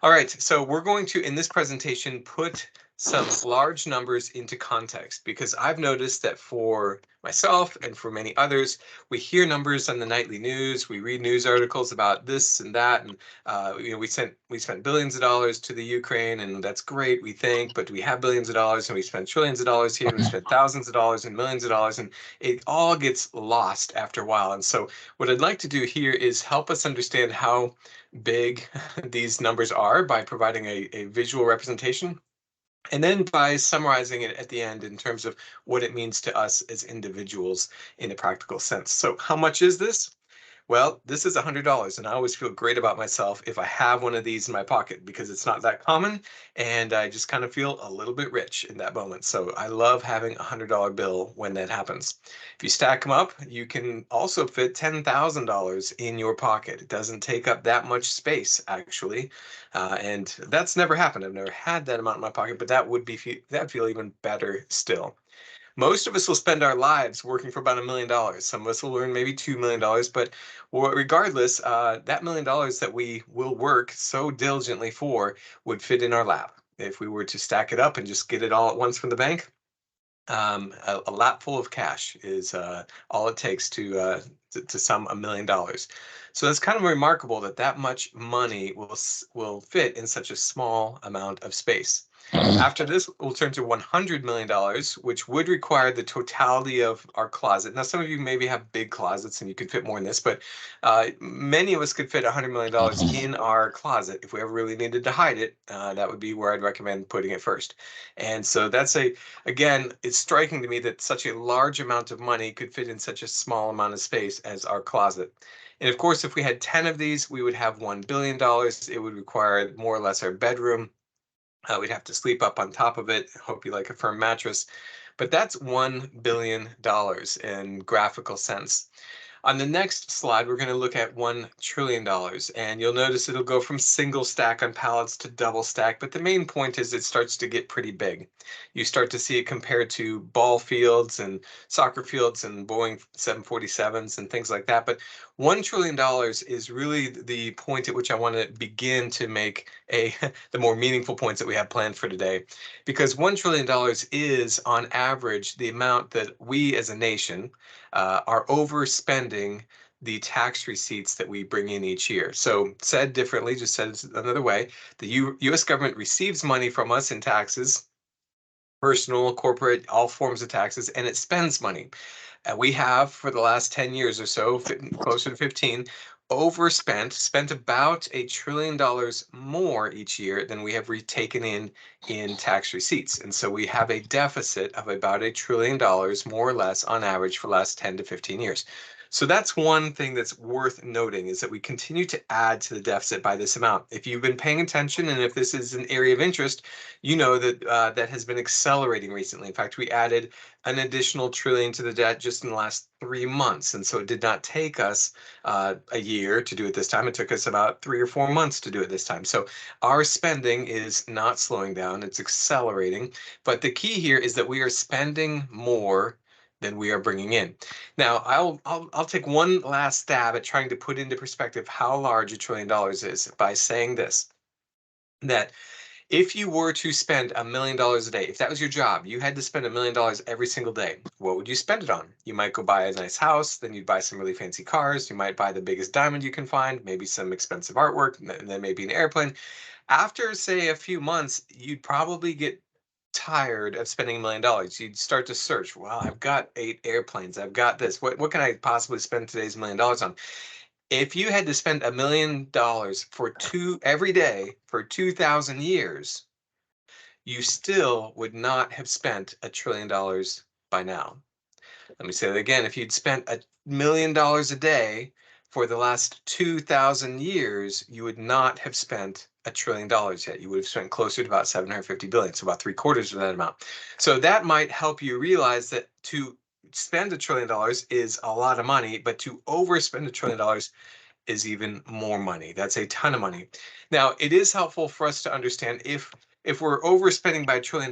All right, so we're going to, in this presentation, put some large numbers into context because I've noticed that for myself and for many others, we hear numbers on the nightly news, we read news articles about this and that, and we spent billions of dollars to the Ukraine, and that's great, we think, but we have billions of dollars, and we spent trillions of dollars here, and we spent thousands of dollars and millions of dollars, and it all gets lost after a while. And so what I'd like to do here is help us understand how big these numbers are by providing a visual representation, and then by summarizing it at the end in terms of what it means to us as individuals in a practical sense. So how much is this? Well, this is $100, and I always feel great about myself if I have one of these in my pocket because it's not that common, and I just kind of feel a little bit rich in that moment. So I love having a $100 bill when that happens. If you stack them up, you can also fit $10,000 in your pocket. It doesn't take up that much space, actually, and that's never happened. I've never had that amount in my pocket, but that'd feel even better still. Most of us will spend our lives working for about $1 million. Some of us will earn maybe $2 million, but regardless, that $1 million that we will work so diligently for would fit in our lap. If we were to stack it up and just get it all at once from the bank, a lap full of cash is all it takes to sum $1 million. So it's kind of remarkable that that much money will fit in such a small amount of space. After this, we'll turn to $100 million, which would require the totality of our closet. Now, some of you maybe have big closets and you could fit more in this, but many of us could fit $100 million in our closet. If we ever really needed to hide it, that would be where I'd recommend putting it first. And so again, it's striking to me that such a large amount of money could fit in such a small amount of space as our closet. And of course, if we had 10 of these, we would have $1 billion. It would require more or less our bedroom. We'd have to sleep up on top of it. Hope you like a firm mattress. But that's $1 billion in graphical sense. On the next slide, we're going to look at $1 trillion, and you'll notice it'll go from single stack on pallets to double stack, but the main point is it starts to get pretty big. You start to see it compared to ball fields and soccer fields and Boeing 747s and things like that, but $1 trillion is really the point at which I want to begin to make the more meaningful points that we have planned for today, because $1 trillion is, on average, the amount that we as a nation are overspending the tax receipts that we bring in each year. So said differently, just said another way, the U.S. government receives money from us in taxes, personal, corporate, all forms of taxes, and it spends money. We have, for the last 10 years or so, closer to 15, spent about $1 trillion more each year than we have taken in tax receipts. And so we have a deficit of about $1 trillion, more or less, on average for the last 10 to 15 years. So that's one thing that's worth noting, is that we continue to add to the deficit by this amount. If you've been paying attention, and if this is an area of interest, you know that that has been accelerating recently. In fact, we added an additional trillion to the debt just in the last 3 months. And so it did not take us a year to do it this time. It took us about 3 or 4 months to do it this time. So our spending is not slowing down, it's accelerating. But the key here is that we are spending more than we are bringing in. Now, I'll take one last stab at trying to put into perspective how large $1 trillion is by saying this, that if you were to spend $1 million a day, if that was your job, you had to spend $1 million every single day, what would you spend it on? You might go buy a nice house, then you'd buy some really fancy cars, you might buy the biggest diamond you can find, maybe some expensive artwork, and then maybe an airplane. After, say, a few months, you'd probably get tired of spending $1 million. You'd start to search, well, I've got 8 airplanes, I've got this. What can I possibly spend today's $1 million on? If you had to spend $1 million every day for 2,000 years, you still would not have spent $1 trillion by now. Let me say that again. If you'd spent $1 million a day for the last 2,000 years, you would not have spent $1 trillion yet. You would have spent closer to about 750 billion, so about 3/4 of that amount. So that might help you realize that to spend $1 trillion is a lot of money, but to overspend $1 trillion is even more money. That's a ton of money. Now, it is helpful for us to understand if we're overspending by $1 trillion,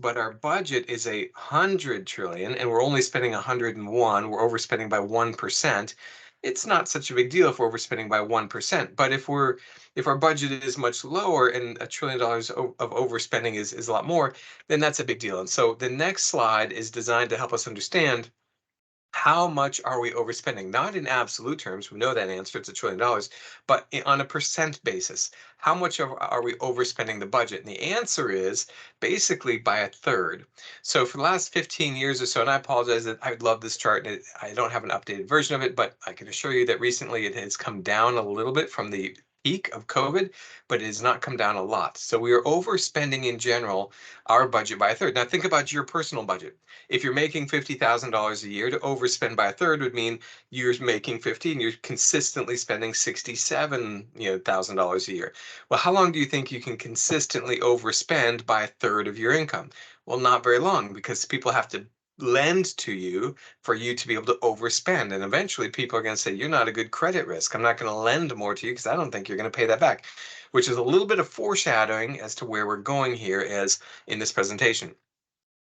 but our budget is 100 trillion and we're only spending 101, we're overspending by 1%. it's not such a big deal if we're overspending by 1%. But if our budget is much lower and $1 trillion of overspending is a lot more, then that's a big deal. And so the next slide is designed to help us understand how much are we overspending? Not in absolute terms, we know that answer, it's $1 trillion, but on a percent basis, how much are we overspending the budget? And the answer is basically by a third. So for the last 15 years or so, and I apologize that I love this chart, and I don't have an updated version of it, but I can assure you that recently it has come down a little bit from the peak of COVID, but it has not come down a lot. So we are overspending in general our budget by a third. Now think about your personal budget. If you're making $50,000 a year, to overspend by a third would mean you're making 50 and you're consistently spending $67,000 a year. Well, how long do you think you can consistently overspend by a third of your income? Well, not very long, because people have to lend to you for you to be able to overspend. And eventually people are going to say, you're not a good credit risk. I'm not going to lend more to you because I don't think you're going to pay that back, which is a little bit of foreshadowing as to where we're going here as in this presentation.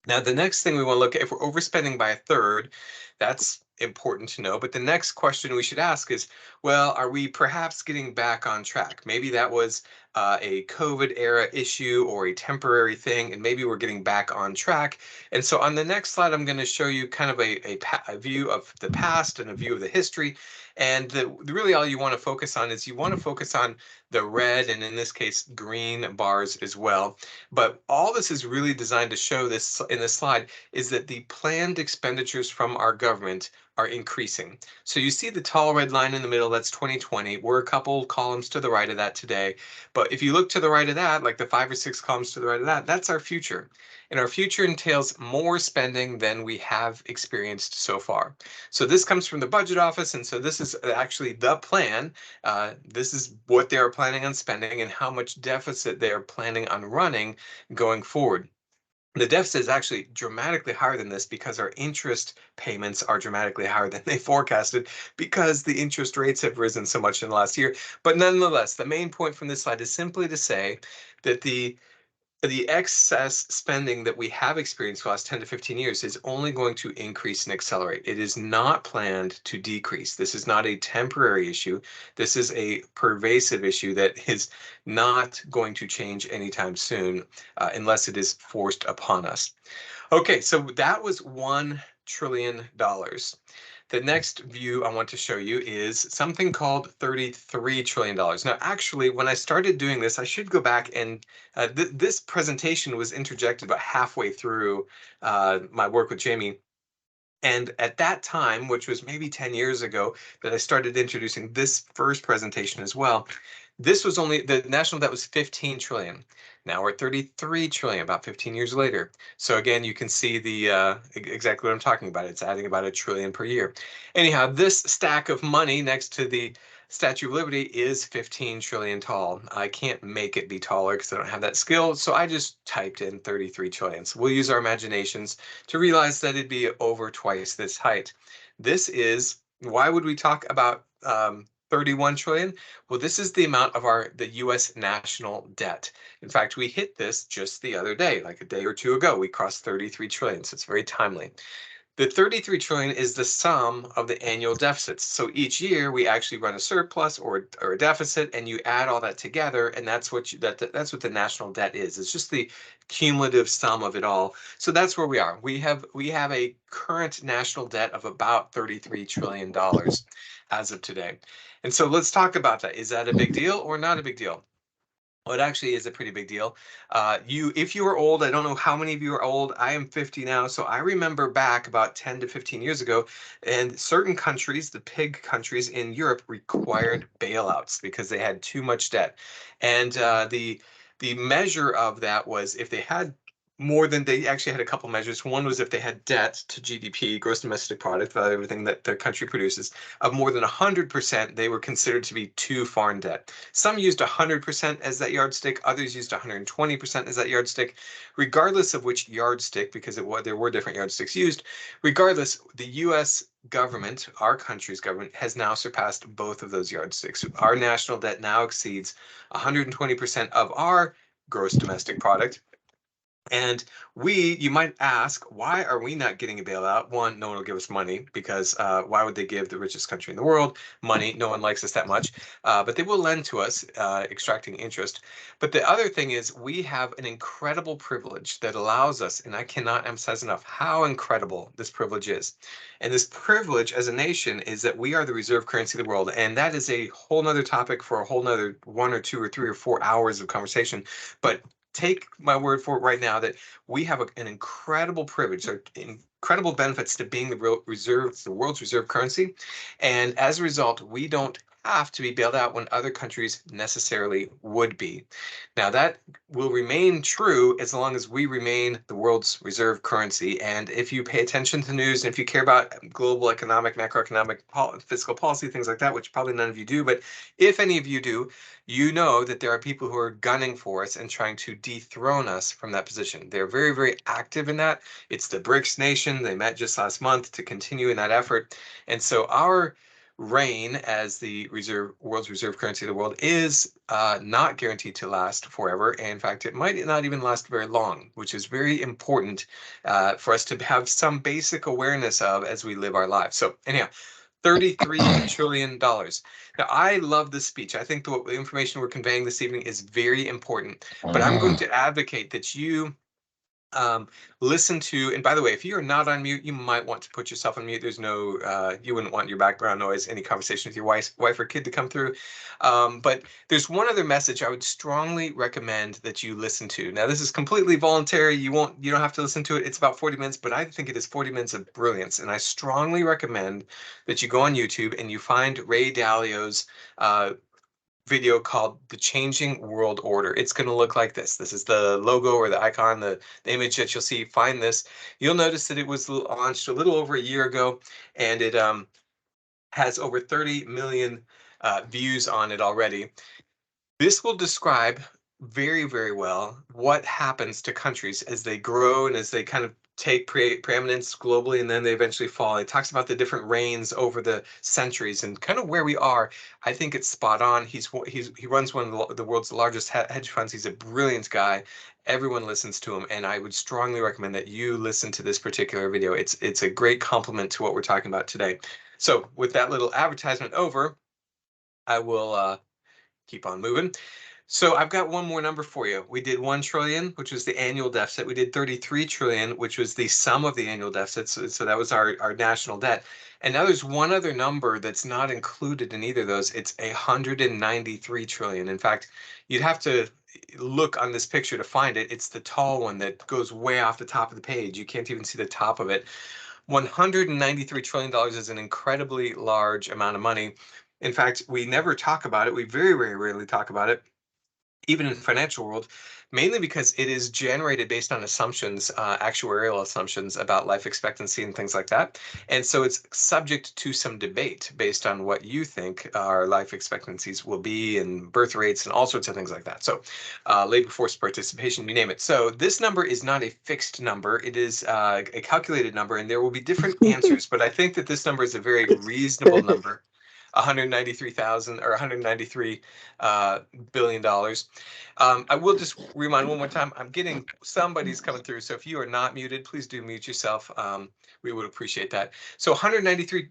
Now, the next thing we want to look at, if we're overspending by a third, that's important to know. But the next question we should ask is, well, are we perhaps getting back on track? Maybe that was a COVID era issue or a temporary thing, and maybe we're getting back on track. And so on the next slide, I'm going to show you kind of a view of the past and a view of the history. And really all you want to focus on is you want to focus on the red, and in this case, green bars as well. But all this is really designed to show this in this slide is that the planned expenditures from our government are increasing. So you see the tall red line in the middle, that's 2020. We're a couple columns to the right of that today. But if you look to the right of that, like the 5 or 6 columns to the right of that, that's our future. And our future entails more spending than we have experienced so far. So this comes from the budget office, and so this is actually the plan. This is what they are planning on spending and how much deficit they are planning on running going forward. The deficit is actually dramatically higher than this because our interest payments are dramatically higher than they forecasted because the interest rates have risen so much in the last year. But nonetheless, the main point from this slide is simply to say that the excess spending that we have experienced for the last 10 to 15 years is only going to increase and accelerate. It is not planned to decrease. This is not a temporary issue. This is a pervasive issue that is not going to change anytime soon unless it is forced upon us. Okay, so that was $1 trillion. The next view I want to show you is something called $33 trillion. Now, actually, when I started doing this, I should go back and this presentation was interjected about halfway through my work with Jamie. And at that time, which was maybe 10 years ago, that I started introducing this first presentation as well. This was only, the national debt was 15 trillion. Now we're at 33 trillion, about 15 years later. So again, you can see the exactly what I'm talking about. It's adding about $1 trillion per year. Anyhow, this stack of money next to the Statue of Liberty is 15 trillion tall. I can't make it be taller because I don't have that skill, so I just typed in 33 trillion. So we'll use our imaginations to realize that it'd be over twice this height. This is, why would we talk about 31 trillion? Well, this is the amount of the US national debt. In fact, we hit this just the other day, like a day or two ago. We crossed 33 trillion, so it's very timely. The 33 trillion is the sum of the annual deficits. So each year we actually run a surplus or a deficit, and you add all that together, and that's what that's what the national debt is. It's just the cumulative sum of it all. So that's where we are. We have a current national debt of about $33 trillion as of today. And so let's talk about that. Is that a big deal or not a big deal? Well, it actually is a pretty big deal. If you are old, I don't know how many of you are old. I am 50 now, so I remember back about 10 to 15 years ago, and certain countries, the PIG countries in Europe, required bailouts because they had too much debt. And the measure of that was if they had more than, they actually had a couple measures. One was if they had debt to GDP, gross domestic product, value everything that their country produces, of more than 100%, they were considered to be too far in debt. Some used 100% as that yardstick, others used 120% as that yardstick. Regardless of which yardstick, because there were different yardsticks used, regardless, the US government, our country's government, has now surpassed both of those yardsticks. Our national debt now exceeds 120% of our gross domestic product. And you might ask, why are we not getting a bailout? One, no one will give us money because why would they give the richest country in the world money? No one likes us that much, but they will lend to us, extracting interest. But the other thing is we have an incredible privilege that allows us, and I cannot emphasize enough how incredible this privilege is. And this privilege as a nation is that we are the reserve currency of the world. And that is a whole nother topic for a whole nother 1 or 2 or 3 or 4 hours of conversation. But take my word for it right now that we have an incredible privilege or incredible benefits to being the world's reserve currency. And as a result, we don't have to be bailed out when other countries necessarily would be. Now, that will remain true as long as we remain the world's reserve currency. And if you pay attention to news and if you care about global economic, macroeconomic, fiscal policy, things like that, which probably none of you do, but if any of you do, you know that there are people who are gunning for us and trying to dethrone us from that position. They're very, very active in that. It's the BRICS nation. They met just last month to continue in that effort. And so our reign as the world's reserve currency of the world is not guaranteed to last forever. And in fact, it might not even last very long, which is very important for us to have some basic awareness of as we live our lives. So anyhow, $33 trillion. Now, I love this speech. I think the information we're conveying this evening is very important, but I'm going to advocate that you listen to, and by the way, if you're not on mute, you might want to put yourself on mute. There's no, you wouldn't want your background noise, any conversation with your wife or kid to come through. But there's one other message I would strongly recommend that you listen to. Now, this is completely voluntary. You don't have to listen to it. It's about 40 minutes, but I think it is 40 minutes of brilliance. And I strongly recommend that you go on YouTube and you find Ray Dalio's video called The Changing World Order. It's going to look like this. This is the logo or the icon, the image that you'll see. Find this. You'll notice that it was launched a little over a year ago, and it has over 30 million views on it already. This will describe very, very well what happens to countries as they grow and as they kind of take preeminence globally, and then they eventually fall. It talks about the different reigns over the centuries and kind of where we are. I think it's spot on. He runs one of the world's largest hedge funds. He's a brilliant guy. Everyone listens to him, and I would strongly recommend that you listen to this particular video. It's a great complement to what we're talking about today. So with that little advertisement over, I will keep on moving. So I've got one more number for you. We did 1 trillion, which was the annual deficit. We did 33 trillion, which was the sum of the annual deficits. So that was our national debt. And now there's one other number that's not included in either of those. It's 193 trillion. In fact, you'd have to look on this picture to find it. It's the tall one that goes way off the top of the page. You can't even see the top of it. $193 trillion is an incredibly large amount of money. In fact, we never talk about it. We very, very rarely talk about it, even in the financial world, mainly because it is generated based on assumptions, actuarial assumptions about life expectancy and things like that. And so it's subject to some debate based on what you think our life expectancies will be and birth rates and all sorts of things like that. So labor force participation, you name it. So this number is not a fixed number. It is a calculated number, and there will be different answers. But I think that this number is a very reasonable number. 193,000 or 193 billion dollars. I will just remind one more time, I'm getting somebody's coming through. So if you are not muted, please do mute yourself. We would appreciate that. So 193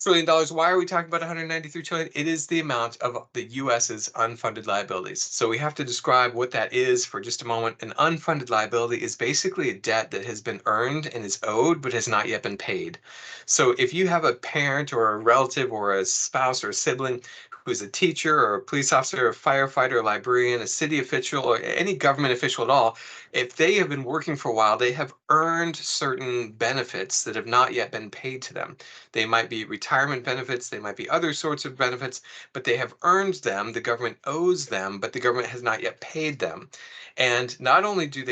trillion dollars. Why are we talking about 193 trillion? It is the amount of the US's unfunded liabilities. So we have to describe what that is for just a moment. An unfunded liability is basically a debt that has been earned and is owed but has not yet been paid. So if you have a parent or a relative or a spouse or a sibling who's a teacher or a police officer, a firefighter, a librarian, a city official, or any government official at all, if they have been working for a while, they have earned certain benefits that have not yet been paid to them. They might be retirement benefits, they might be other sorts of benefits, but they have earned them. The government owes them, but the government has not yet paid them. And not only does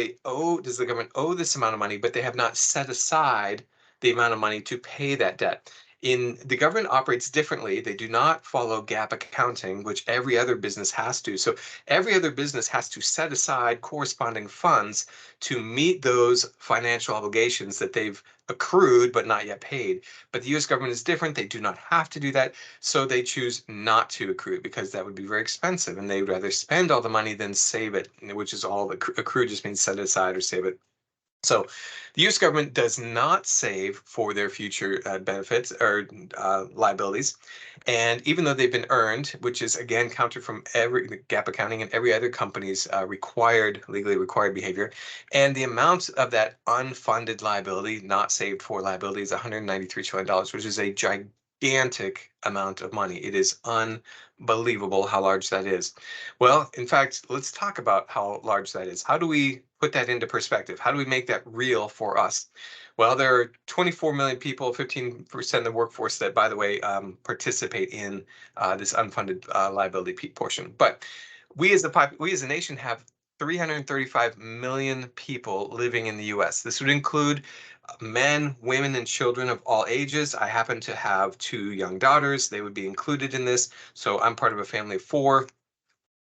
the government owe this amount of money, but they have not set aside the amount of money to pay that debt. The government operates differently. They do not follow GAAP accounting, which every other business has to. So every other business has to set aside corresponding funds to meet those financial obligations that they've accrued but not yet paid. But the US government is different. They do not have to do that. So they choose not to accrue because that would be very expensive and they would rather spend all the money than save it, which is all accrue just means set it aside or save it. So the US government does not save for their future benefits or liabilities. And even though they've been earned, which is again counted from every GAAP accounting and every other company's legally required behavior, and the amount of that unfunded liability, not saved for liability, is $193 trillion, which is a gigantic amount of money. It is unbelievable how large that is. Well, in fact, let's talk about how large that is. How do we put that into perspective? How do we make that real for us? Well, there are 24 million people, 15% of the workforce that, by the way, participate in this unfunded liability portion. But we as a nation have 335 million people living in the US. This would include men, women, and children of all ages. I happen to have 2 young daughters. They would be included in this. So I'm part of a family of 4.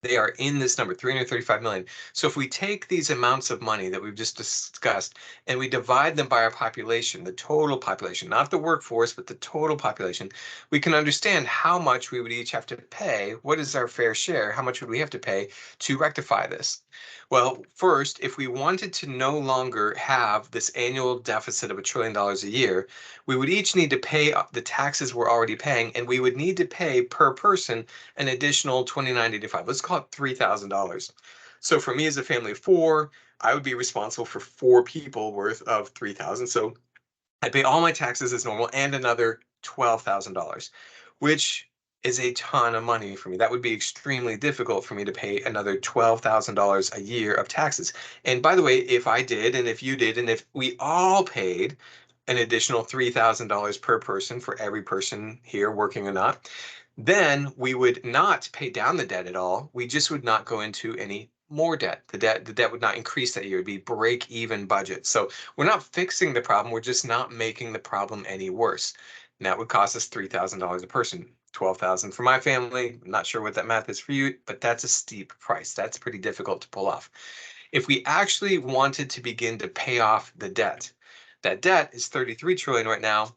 They are in this number, 335 million. So if we take these amounts of money that we've just discussed and we divide them by our population, the total population, not the workforce, but the total population, we can understand how much we would each have to pay. What is our fair share? How much would we have to pay to rectify this? Well, first, if we wanted to no longer have this annual deficit of $1 trillion a year, we would each need to pay the taxes we're already paying, and we would need to pay per person an additional $29.85. Let's call it $3,000. So for me as a family of 4, I would be responsible for 4 people worth of $3,000. So I pay all my taxes as normal and another $12,000, which is a ton of money for me. That would be extremely difficult for me to pay another $12,000 a year of taxes. And by the way, if I did, and if you did, and if we all paid an additional $3,000 per person for every person here working or not, then we would not pay down the debt at all. We just would not go into any more debt. The debt would not increase that year. It'd be break even budget. So we're not fixing the problem. We're just not making the problem any worse. And that would cost us $3,000 a person. 12,000 for my family. I'm not sure what that math is for you, but that's a steep price. That's pretty difficult to pull off. If we actually wanted to begin to pay off the debt, that debt is 33 trillion right now.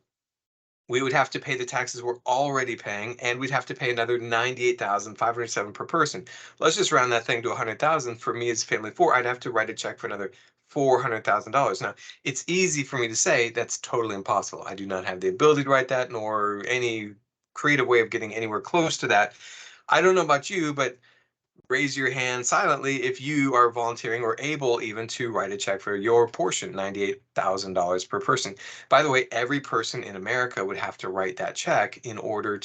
We would have to pay the taxes we're already paying, and we'd have to pay another 98,507 per person. Let's just round that thing to 100,000. For me as a family of 4, I'd have to write a check for another $400,000. Now, it's easy for me to say that's totally impossible. I do not have the ability to write that, nor any creative way of getting anywhere close to that. I don't know about you, but raise your hand silently if you are volunteering or able even to write a check for your portion, $98,000 per person. By the way, every person in America would have to write that check in order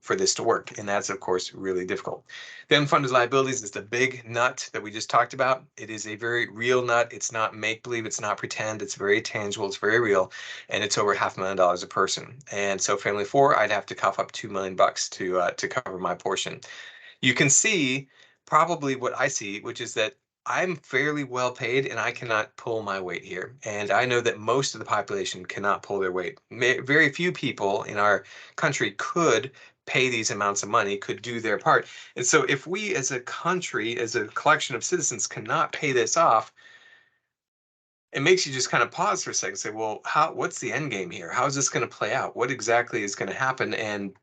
for this to work. And that's, of course, really difficult. The unfunded liabilities is the big nut that we just talked about. It is a very real nut. It's not make-believe. It's not pretend. It's very tangible. It's very real. And it's over $500,000 a person. And so family of 4, I'd have to cough up $2 million to cover my portion. You can see probably what I see, which is that I'm fairly well paid and I cannot pull my weight here. And I know that most of the population cannot pull their weight. Very few people in our country could pay these amounts of money, could do their part. And so if we as a country, as a collection of citizens cannot pay this off, it makes you just kind of pause for a second and say, well, what's the end game here? How is this going to play out? What exactly is going to happen? And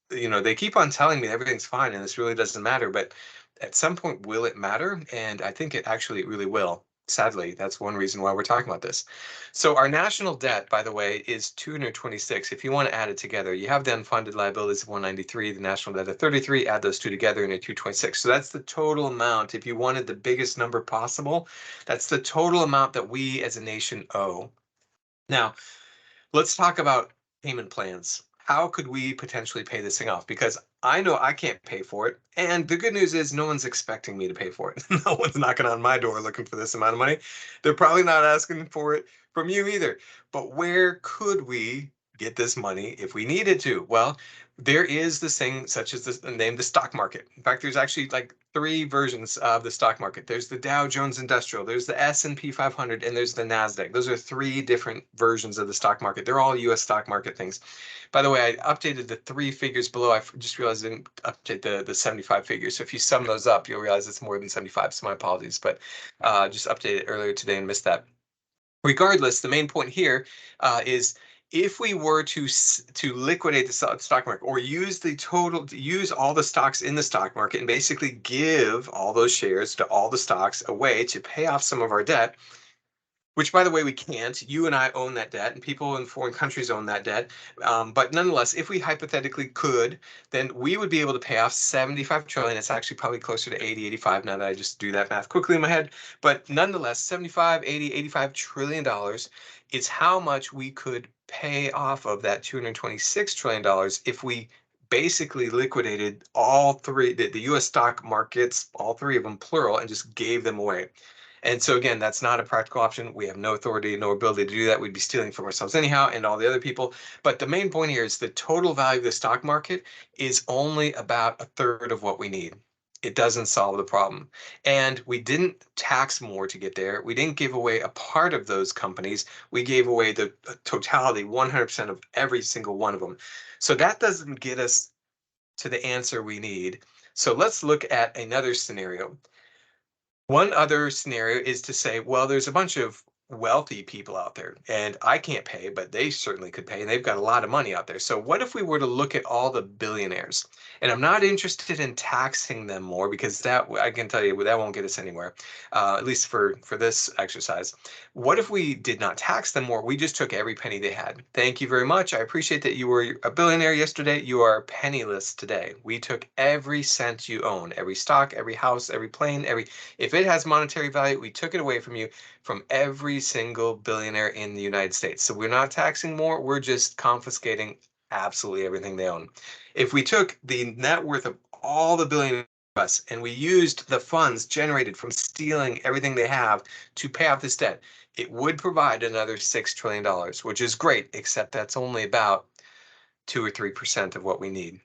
they keep on telling me everything's fine and this really doesn't matter, but at some point, will it matter? And I think it actually really will. Sadly, that's one reason why we're talking about this. So our national debt, by the way, is 226. If you want to add it together, you have the unfunded liabilities of 193, the national debt of 33, add those two together and a 226. So that's the total amount. If you wanted the biggest number possible, that's the total amount that we as a nation owe. Now, let's talk about payment plans. How could we potentially pay this thing off? Because I know I can't pay for it. And the good news is no one's expecting me to pay for it. No one's knocking on my door looking for this amount of money. They're probably not asking for it from you either. But where could we get this money if we needed to? Well, there is this thing such as the stock market. In fact, there's actually like three versions of the stock market. There's the Dow Jones Industrial, there's the S&P 500, and there's the NASDAQ. Those are three different versions of the stock market. They're all US stock market things. By the way, I updated the three figures below. I just realized I didn't update the 75 figures. So if you sum those up, you'll realize it's more than 75. So my apologies, but just updated it earlier today and missed that. Regardless, the main point here is if we were to liquidate the stock market or use all the stocks in the stock market and basically give all those shares to all the stocks away to pay off some of our debt, which, by the way, we can't. You and I own that debt, and people in foreign countries own that debt. But nonetheless, if we hypothetically could, then we would be able to pay off 75 trillion. It's actually probably closer to 80, 85 now that I just do that math quickly in my head. But nonetheless, 75, 80, 85 trillion dollars is how much we could pay off of that $226 trillion if we basically liquidated all three, the US stock markets, all three of them, plural, and just gave them away. And so again, that's not a practical option. We have no authority, no ability to do that. We'd be stealing from ourselves anyhow and all the other people. But the main point here is the total value of the stock market is only about a third of what we need. It doesn't solve the problem. And we didn't tax more to get there. We didn't give away a part of those companies. We gave away the totality, 100% of every single one of them. So that doesn't get us to the answer we need. So let's look at another scenario. One other scenario is to say, well, there's a bunch of wealthy people out there and I can't pay, but they certainly could pay and they've got a lot of money out there. So what if we were to look at all the billionaires? And I'm not interested in taxing them more because that, I can tell you, that won't get us anywhere, at least for this exercise. What if we did not tax them more? We just took every penny they had. Thank you very much. I appreciate that you were a billionaire yesterday. You are penniless today. We took every cent you own, every stock, every house, every plane, if it has monetary value, we took it away from you, from every single billionaire in the United States. So we're not taxing more, we're just confiscating absolutely everything they own. If we took the net worth of all the billionaires and we used the funds generated from stealing everything they have to pay off this debt, it would provide another $6 trillion, which is great, except that's only about 2 or 3% of what we need.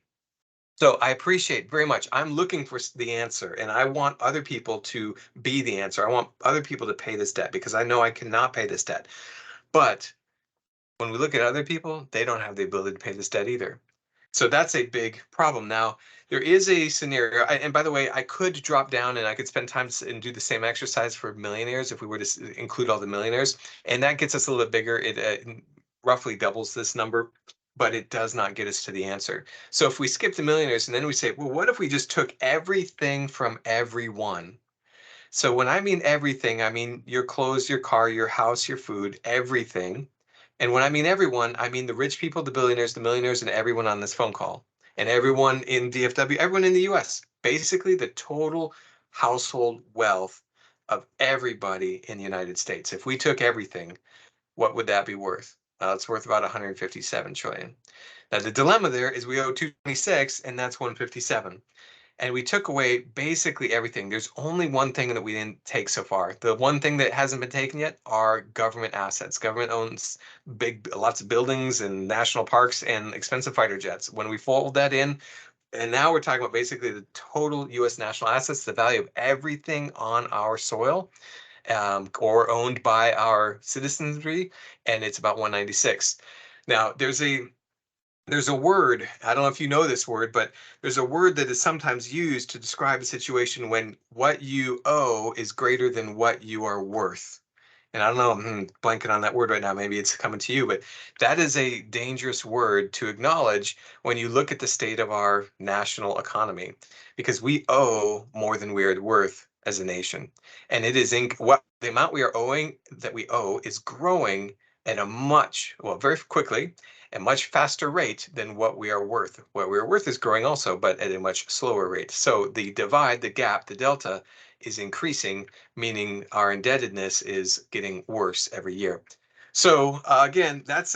So I appreciate very much. I'm looking for the answer and I want other people to be the answer. I want other people to pay this debt because I know I cannot pay this debt. But when we look at other people, they don't have the ability to pay this debt either. So that's a big problem. Now, there is a scenario, and by the way, I could drop down and I could spend time and do the same exercise for millionaires if we were to include all the millionaires. And that gets us a little bit bigger. It roughly doubles this number, but it does not get us to the answer. So if we skip the millionaires and then we say, well, what if we just took everything from everyone? So when I mean everything, I mean your clothes, your car, your house, your food, everything. And when I mean everyone, I mean the rich people, the billionaires, the millionaires, and everyone on this phone call, and everyone in DFW, everyone in the US. Basically, the total household wealth of everybody in the United States. If we took everything, what would that be worth? It's worth about 157 trillion. Now the dilemma there is we owe 226 and that's 157. And we took away basically everything. There's only one thing that we didn't take so far. The one thing that hasn't been taken yet are government assets. Government owns lots of buildings and national parks and expensive fighter jets. When we fold that in, and now we're talking about basically the total US national assets, the value of everything on our soil, or owned by our citizenry, and it's about 196. Now, there's a word, I don't know if you know this word, but there's a word that is sometimes used to describe a situation when what you owe is greater than what you are worth. And I don't know, I'm blanking on that word right now, maybe it's coming to you, but that is a dangerous word to acknowledge when you look at the state of our national economy, because we owe more than we are worth as a nation. And it is what the amount we are owing that we owe is growing at very quickly, a much faster rate than what we are worth. What we are worth is growing also, but at a much slower rate. So the divide, the gap, the delta is increasing, meaning our indebtedness is getting worse every year. So again, that's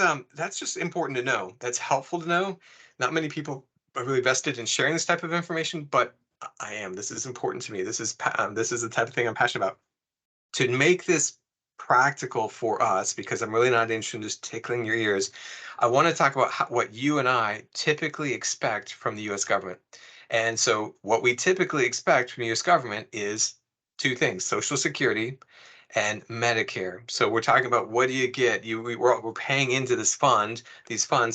just important to know. That's helpful to know. Not many people are really vested in sharing this type of information, but I am. This is important to me. This is the type of thing I'm passionate about. To make this practical for us, because I'm really not interested in just tickling your ears, I want to talk about what you and I typically expect from the US government. And so what we typically expect from U.S. government is two things: Social Security and Medicare. So we're talking about, what do you get? We're paying into these funds,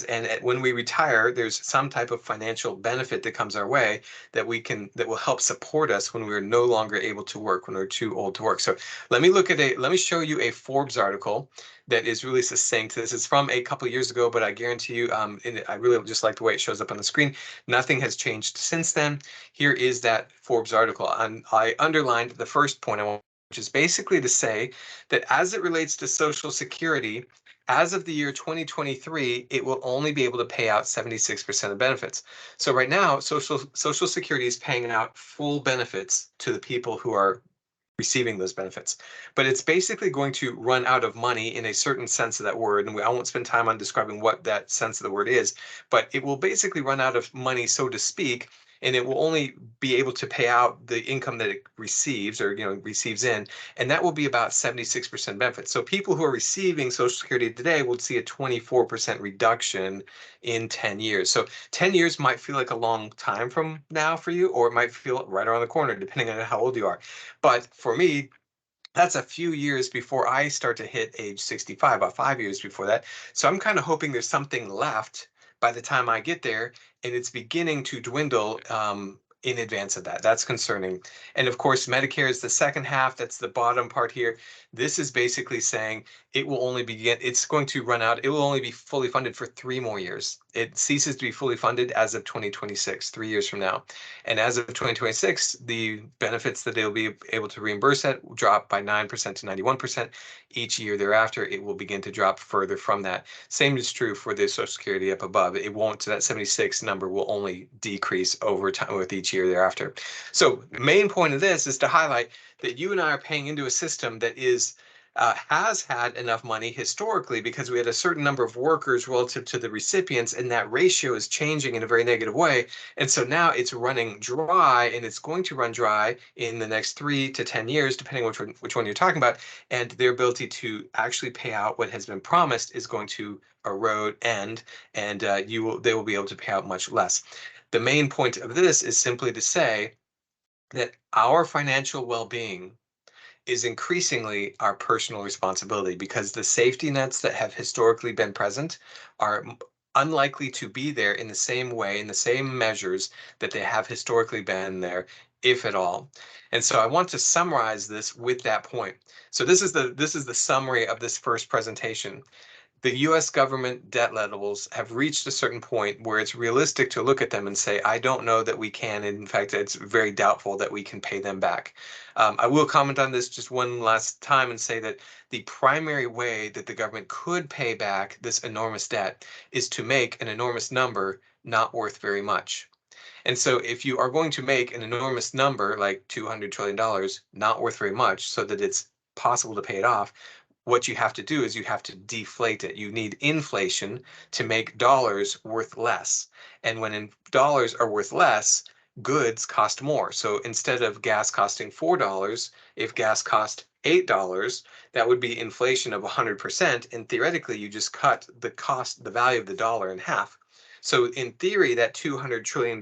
and when we retire, there's some type of financial benefit that comes our way that will help support us when we're no longer able to work, when we're too old to work. So let me show you a Forbes article that is really succinct. This is from a couple years ago, but I guarantee you, I really just like the way it shows up on the screen. Nothing has changed since then. Here is that Forbes article. I underlined the first point I want, which is basically to say that as it relates to Social Security, as of the year 2023, it will only be able to pay out 76% of benefits. So right now, Social Security is paying out full benefits to the people who are receiving those benefits. But it's basically going to run out of money in a certain sense of that word. And I won't spend time on describing what that sense of the word is, but it will basically run out of money, so to speak, and it will only be able to pay out the income that it receives, or receives in, and that will be about 76% benefits. So people who are receiving Social Security today will see a 24% reduction in 10 years. So 10 years might feel like a long time from now for you, or it might feel right around the corner, depending on how old you are. But for me, that's a few years before I start to hit age 65, about 5 years before that. So I'm kind of hoping there's something left by the time I get there, and it's beginning to dwindle in advance of that. That's concerning. And of course, Medicare is the second half. That's the bottom part here. This is basically saying it's going to run out. It will only be fully funded for 3 more years. It ceases to be fully funded as of 2026, 3 years from now. And as of 2026, the benefits that they'll be able to reimburse at will drop by 9% to 91%. Each year thereafter, it will begin to drop further from that. Same is true for the Social Security up above. It won't, that 76 number will only decrease over time with each year thereafter. So the main point of this is to highlight that you and I are paying into a system that has had enough money historically, because we had a certain number of workers relative to the recipients, and that ratio is changing in a very negative way. And so now it's running dry, and it's going to run dry in the next 3 to 10 years, depending on which one you're talking about. And their ability to actually pay out what has been promised is going to end, and they will be able to pay out much less. The main point of this is simply to say that our financial well-being is increasingly our personal responsibility, because the safety nets that have historically been present are unlikely to be there in the same way, in the same measures that they have historically been there, if at all. And so I want to summarize this with that point. So this is the summary of this first presentation. The US government debt levels have reached a certain point where it's realistic to look at them and say, I don't know that we can. In fact, it's very doubtful that we can pay them back. I will comment on this just one last time and say that the primary way that the government could pay back this enormous debt is to make an enormous number not worth very much. And so if you are going to make an enormous number like $200 trillion not worth very much so that it's possible to pay it off, what you have to do is you have to deflate it. You need inflation to make dollars worth less. And when dollars are worth less, goods cost more. So instead of gas costing $4, if gas cost $8, that would be inflation of 100%. And theoretically, you just cut the value of the dollar in half. So in theory, that $200 trillion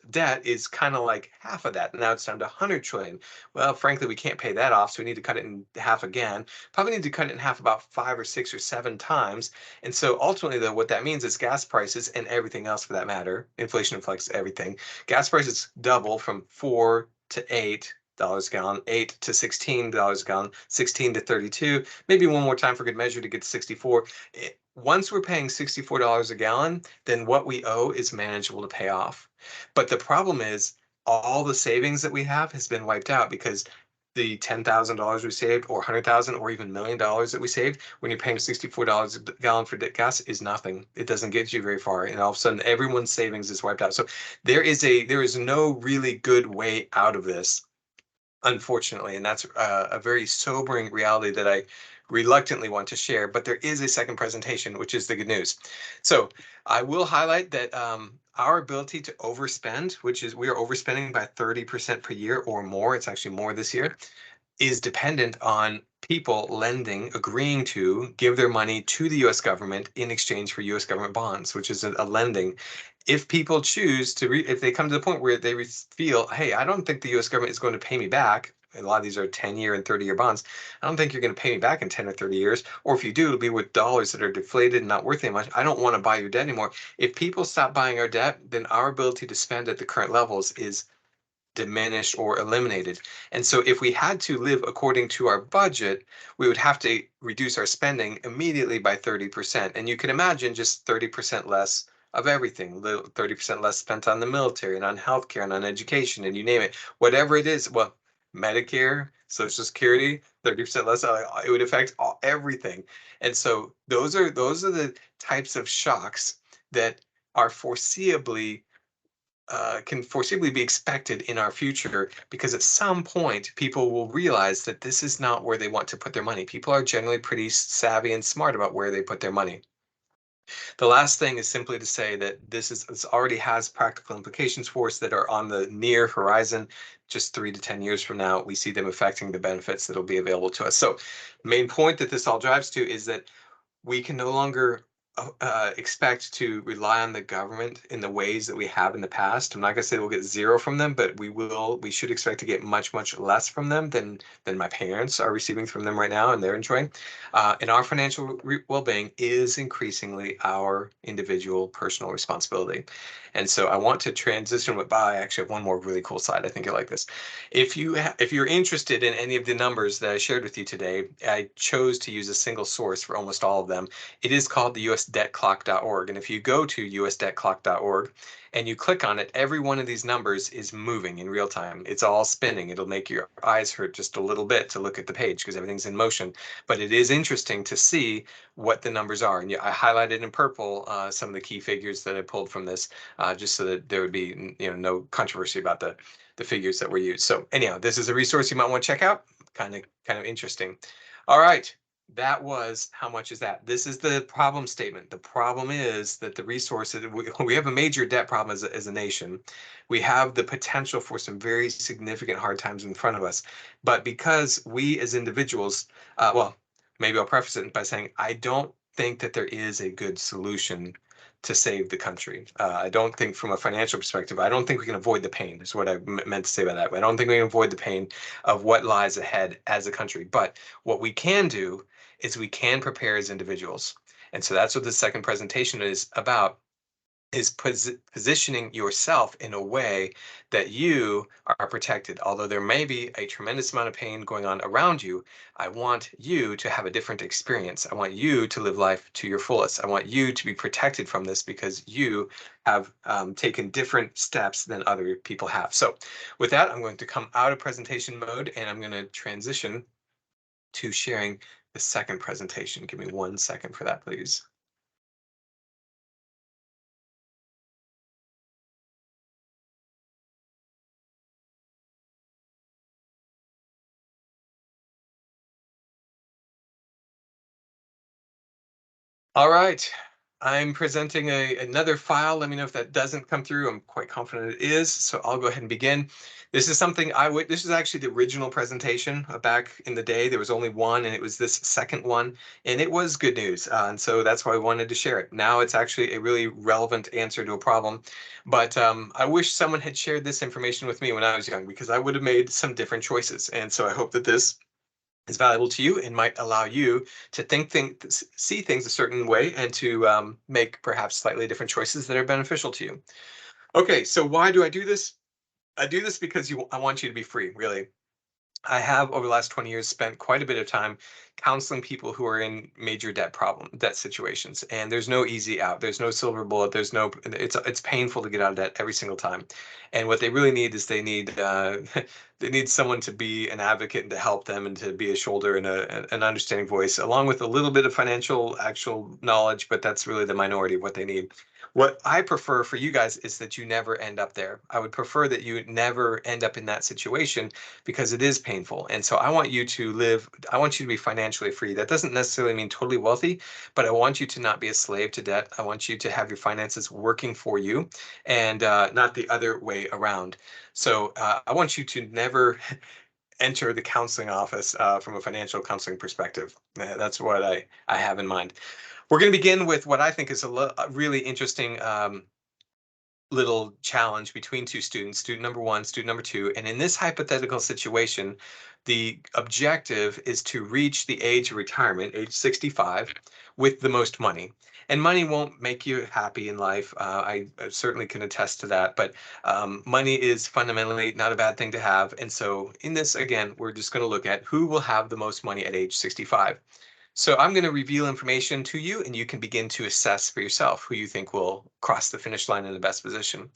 debt is kind of like half of that. Now it's down to 100 trillion. Well, frankly, we can't pay that off, so we need to cut it in half again. Probably need to cut it in half about 5 or 6 or 7 times. And so ultimately, though, what that means is gas prices, and everything else for that matter, inflation affects everything. Gas prices double from $4 to $8 a gallon, $8 to $16 a gallon, 16 to 32, maybe one more time for good measure to get to 64. Once we're paying $64 a gallon, then what we owe is manageable to pay off. But the problem is all the savings that we have has been wiped out, because the $10,000 we saved, or 100,000, or even $1 million that we saved, when you're paying $64 a gallon for gas, is nothing. It doesn't get you very far, and all of a sudden everyone's savings is wiped out. So there is no really good way out of this, unfortunately, and that's a very sobering reality that I reluctantly want to share. But there is a second presentation, which is the good news. So I will highlight that our ability to overspend, which is we are overspending by 30% per year or more. It's actually more this year. is dependent on people agreeing to give their money to the US government in exchange for US government bonds, which is a lending. If people choose to, if they come to the point where they feel, hey, I don't think the US government is going to pay me back. A lot of these are 10-year and 30-year bonds. I don't think you're going to pay me back in 10 or 30 years. Or if you do, it'll be with dollars that are deflated and not worth any much. I don't want to buy your debt anymore. If people stop buying our debt, then our ability to spend at the current levels is diminished or eliminated. And so if we had to live according to our budget, we would have to reduce our spending immediately by 30%. And you can imagine just 30% less of everything, 30% less spent on the military and on healthcare and on education and you name it, whatever it is. Well, Medicare, Social Security, 30% less, it would affect everything. And so those are the types of shocks that are can foreseeably be expected in our future, because at some point people will realize that this is not where they want to put their money. People are generally pretty savvy and smart about where they put their money. The last thing is simply to say that this already has practical implications for us that are on the near horizon. Just 3 to 10 years from now, we see them affecting the benefits that will be available to us. So, main point that this all drives to is that we can no longer expect to rely on the government in the ways that we have in the past. I'm not going to say we'll get zero from them, but we should expect to get much, much less from them than my parents are receiving from them right now and they're enjoying. And our financial well-being is increasingly our individual personal responsibility. And so I want to transition with, I actually have one more really cool slide. I think you'll like this. If you're interested in any of the numbers that I shared with you today, I chose to use a single source for almost all of them. It is called the usdebtclock.org. And if you go to usdebtclock.org and you click on it, every one of these numbers is moving in real time. It's all spinning. It'll make your eyes hurt just a little bit to look at the page because everything's in motion. But it is interesting to see what the numbers are. And I highlighted in purple some of the key figures that I pulled from this, just so that there would be no controversy about the figures that were used. So anyhow, this is a resource you might want to check out. Kind of interesting. All right. That was, how much is that? This is the problem statement. The problem is that the resources, we have a major debt problem as a nation. We have the potential for some very significant hard times in front of us. But because we as individuals, well, maybe I'll preface it by saying, I don't think that there is a good solution to save the country. I don't think from a financial perspective, I don't think we can avoid the pain, is what I meant to say by that. I don't think we can avoid the pain of what lies ahead as a country. But what we can do is we can prepare as individuals. And so that's what the second presentation is about, is positioning yourself in a way that you are protected. Although there may be a tremendous amount of pain going on around you, I want you to have a different experience. I want you to live life to your fullest. I want you to be protected from this because you have taken different steps than other people have. So with that, I'm going to come out of presentation mode and I'm going to transition to sharing the second presentation. Give me 1 second for that, please. All right, I'm presenting another file. Let me know if that doesn't come through. I'm quite confident it is, so I'll go ahead and begin. This is something this is actually the original presentation back in the day. There was only one, and it was this second one, and it was good news. And so that's why I wanted to share it. Now it's actually a really relevant answer to a problem. But I wish someone had shared this information with me when I was young, because I would have made some different choices. And so I hope that this is valuable to you and might allow you to see things a certain way and to make perhaps slightly different choices that are beneficial to you. Okay, so why do I do this? I do this because I want you to be free, really. I have, over the last 20 years, spent quite a bit of time counseling people who are in major debt situations, and there's no easy out. There's no silver bullet. It's painful to get out of debt every single time. And what they really need is they need they need someone to be an advocate and to help them and to be a shoulder and an understanding voice, along with a little bit of financial actual knowledge, but that's really the minority of what they need. What I prefer for you guys is that you never end up there. I would prefer that you never end up in that situation, because it is painful. And so I want you to be financially free. That doesn't necessarily mean totally wealthy, but I want you to not be a slave to debt. I want you to have your finances working for you and not the other way around. So I want you to never enter the counseling office from a financial counseling perspective. That's what I have in mind. We're going to begin with what I think is a really interesting little challenge between two students, student number one, student number two. And in this hypothetical situation, the objective is to reach the age of retirement, age 65, with the most money. And money won't make you happy in life. I certainly can attest to that. But money is fundamentally not a bad thing to have. And so in this, again, we're just going to look at who will have the most money at age 65. So I'm going to reveal information to you, and you can begin to assess for yourself who you think will cross the finish line in the best position.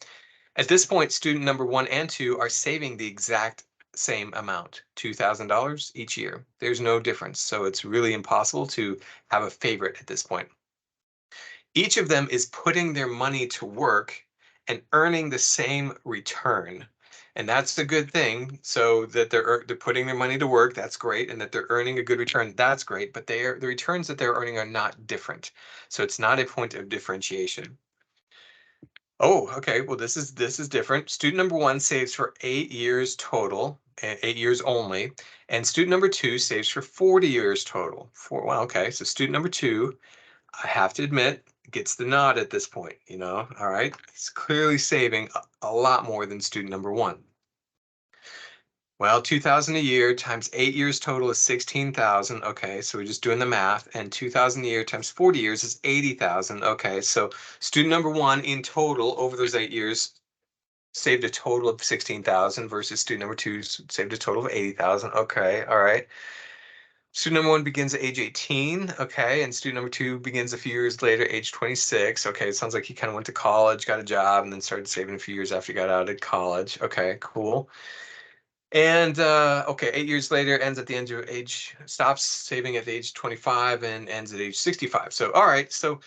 At this point, student number one and two are saving the exact same amount, $2,000 each year. There's no difference. So it's really impossible to have a favorite at this point. Each of them is putting their money to work and earning the same return. And that's a good thing. So that they're putting their money to work, that's great, and that they're earning a good return, that's great. But the returns that they're earning are not different. So it's not a point of differentiation. Oh, okay. Well, this is different. Student number one saves for 8 years total, 8 years only, and student number two saves for 40 years total. Well, okay. So student number two, I have to admit, gets the nod at this point, all right? He's clearly saving a lot more than student number one. Well, 2,000 a year times 8 years total is 16,000. Okay, so we're just doing the math. And 2,000 a year times 40 years is 80,000. Okay, so student number one in total over those 8 years saved a total of 16,000 versus student number two saved a total of 80,000. Okay, all right. Student number one begins at age 18, okay, and student number two begins a few years later, age 26. Okay, it sounds like he kind of went to college, got a job, and then started saving a few years after he got out of college. Okay, cool. And okay, 8 years later, ends at the end of age, stops saving at age 25 and ends at age 65. So, all right, so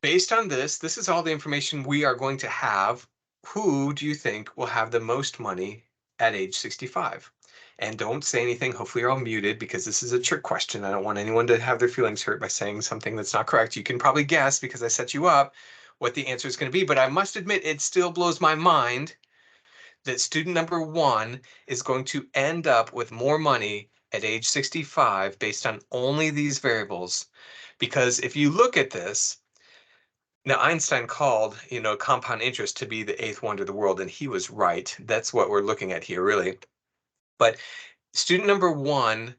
based on this is all the information we are going to have. Who do you think will have the most money at age 65? And don't say anything. Hopefully you're all muted because this is a trick question. I don't want anyone to have their feelings hurt by saying something that's not correct. You can probably guess because I set you up what the answer is going to be, but I must admit it still blows my mind that student number one is going to end up with more money at age 65 based on only these variables. Because if you look at this, now Einstein called, compound interest to be the eighth wonder of the world, and he was right. That's what we're looking at here, really. But student number one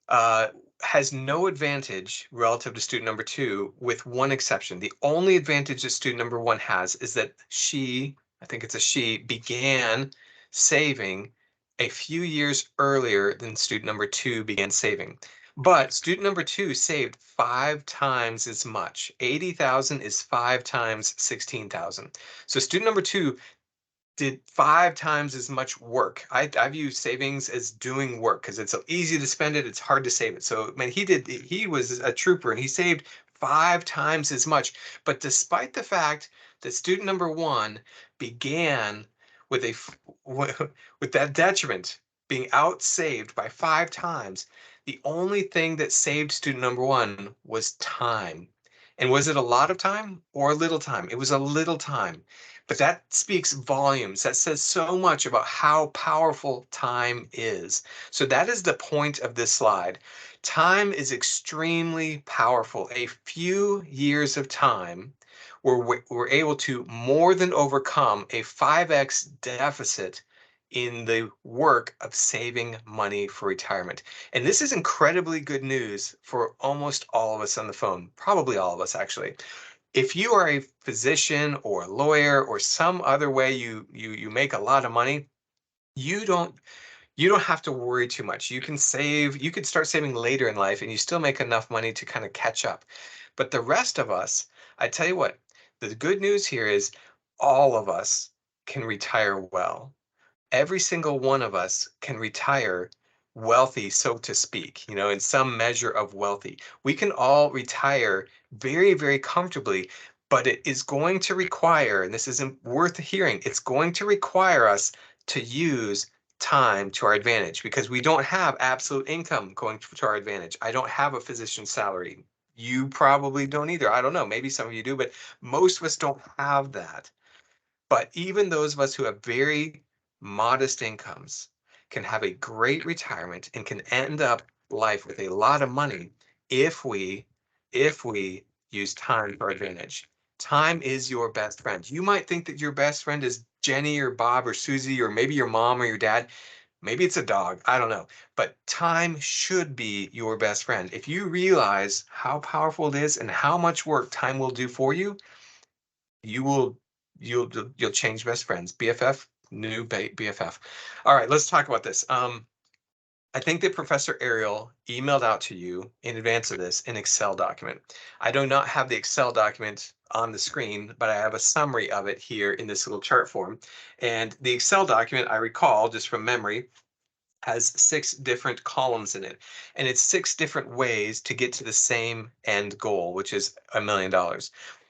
has no advantage relative to student number two, with one exception. The only advantage that student number one has is that she, I think it's a she, began saving a few years earlier than student number two began saving. But student number two saved 5 times as much. 80,000 is 5 times 16,000. So student number two did 5 times as much work. I view savings as doing work because it's so easy to spend it, it's hard to save it. So, man, he was a trooper and he saved 5 times as much. But despite the fact that student number one began with with that detriment, being outsaved by 5 times, the only thing that saved student number one was time. And was it a lot of time or a little time? It was a little time. But that speaks volumes. That says so much about how powerful time is. So that is the point of this slide. Time is extremely powerful. A few years of time, we're able to more than overcome a 5x deficit in the work of saving money for retirement. And this is incredibly good news for almost all of us on the phone, probably all of us actually. If you are a physician or a lawyer or some other way you make a lot of money, you don't have to worry too much. You can save, you could start saving later in life and you still make enough money to kind of catch up. But the rest of us, I tell you what, the good news here is all of us can retire well. Every single one of us can retire wealthy, so to speak, in some measure of wealthy. We can all retire very, very comfortably, but it is going to require, and this isn't worth hearing, it's going to require us to use time to our advantage because we don't have absolute income going to our advantage. I don't have a physician's salary. You probably don't either. I don't know. Maybe some of you do, but most of us don't have that. But even those of us who have very modest incomes can have a great retirement and can end up life with a lot of money if we use time to our advantage. Time is your best friend. You might think that your best friend is Jenny or Bob or Susie or maybe your mom or your dad. Maybe it's a dog. I don't know. But time should be your best friend. If you realize how powerful it is and how much work time will do for you, you will you'll change best friends. BFF, new BFF. All right, let's talk about this. I think that Professor Ariel emailed out to you in advance of this an Excel document. I do not have the Excel document on the screen, but I have a summary of it here in this little chart form. And the Excel document, I recall just from memory, has 6 different columns in it. And it's 6 different ways to get to the same end goal, which is $1 million.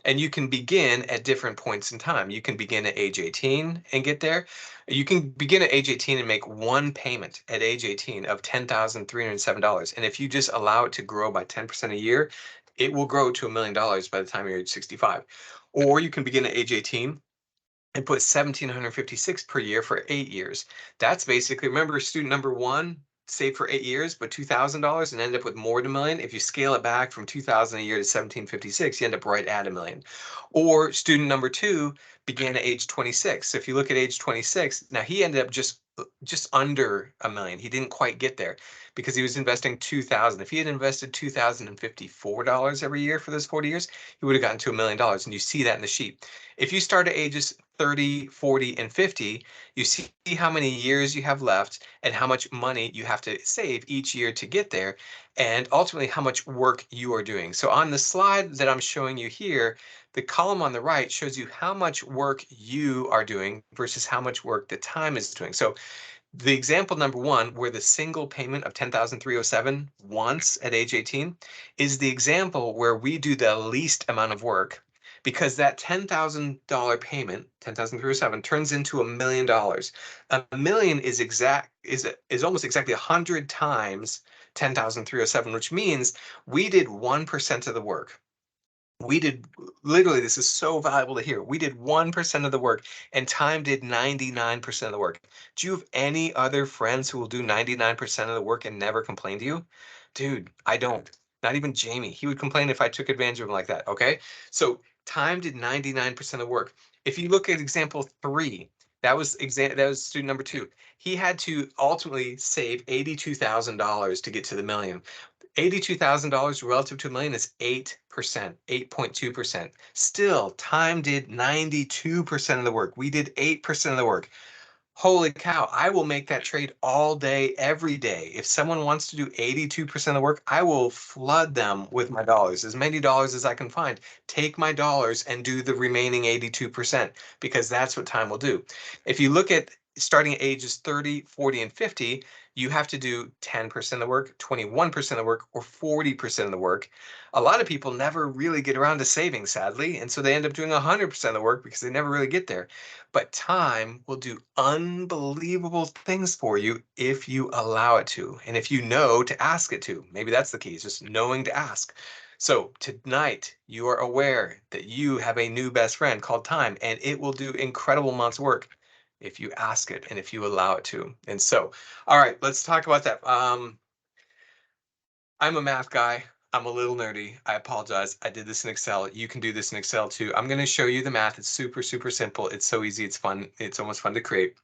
And you can begin at different points in time. You can begin at age 18 and get there. You can begin at age 18 and make one payment at age 18 of $10,307. And if you just allow it to grow by 10% a year, it will grow to $1 million by the time you're age 65. Or you can begin at age 18 and put 1,756 per year for 8 years. That's basically, remember student number 1 saved for 8 years, but $2,000 and ended up with more than $1 million. If you scale it back from 2,000 a year to 1,756, you end up right at $1 million. Or student number 2 began at age 26. So if you look at age 26, now he ended up just under $1 million. He didn't quite get there because he was investing $2,000. If he had invested $2,054 every year for those 40 years, he would have gotten to $1 million. And you see that in the sheet. If you start at ages 30, 40, and 50, you see how many years you have left and how much money you have to save each year to get there, and ultimately how much work you are doing. So on the slide that I'm showing you here, the column on the right shows you how much work you are doing versus how much work the time is doing. So the example number 1, where the single payment of $10,307 once at age 18 is the example where we do the least amount of work, because that $10,000 payment, $10,307, turns into $1 million. $1 million is almost exactly 100 times 10,307, which means we did 1% of the work. We did literally, this is so valuable to hear. We did 1% of the work and time did 99% of the work. Do you have any other friends who will do 99% of the work and never complain to you? Dude, I don't. Not even Jamie. He would complain if I took advantage of him like that. Okay. So time did 99% of the work. If you look at example 3, that was student number 2. He had to ultimately save $82,000 to get to the $1 million. $82,000 relative to $1 million is 8%, 8.2%. Still, time did 92% of the work. We did 8% of the work. Holy cow, I will make that trade all day, every day. If someone wants to do 82% of the work, I will flood them with my dollars, as many dollars as I can find. Take my dollars and do the remaining 82%, because that's what time will do. If you look at starting at ages 30, 40, and 50, you have to do 10% of the work, 21% of the work, or 40% of the work. A lot of people never really get around to saving, sadly, and so they end up doing 100% of the work because they never really get there. But time will do unbelievable things for you if you allow it to, and if you know to ask it to. Maybe that's the key, is just knowing to ask. So tonight, you are aware that you have a new best friend called time, and it will do incredible amounts of work if you ask it and if you allow it to. And so, all right, let's talk about that. I'm a math guy. I'm a little nerdy. I apologize. I did this in Excel. You can do this in Excel too. I'm going to show you the math. It's super, super simple. It's so easy. It's fun. It's almost fun to create.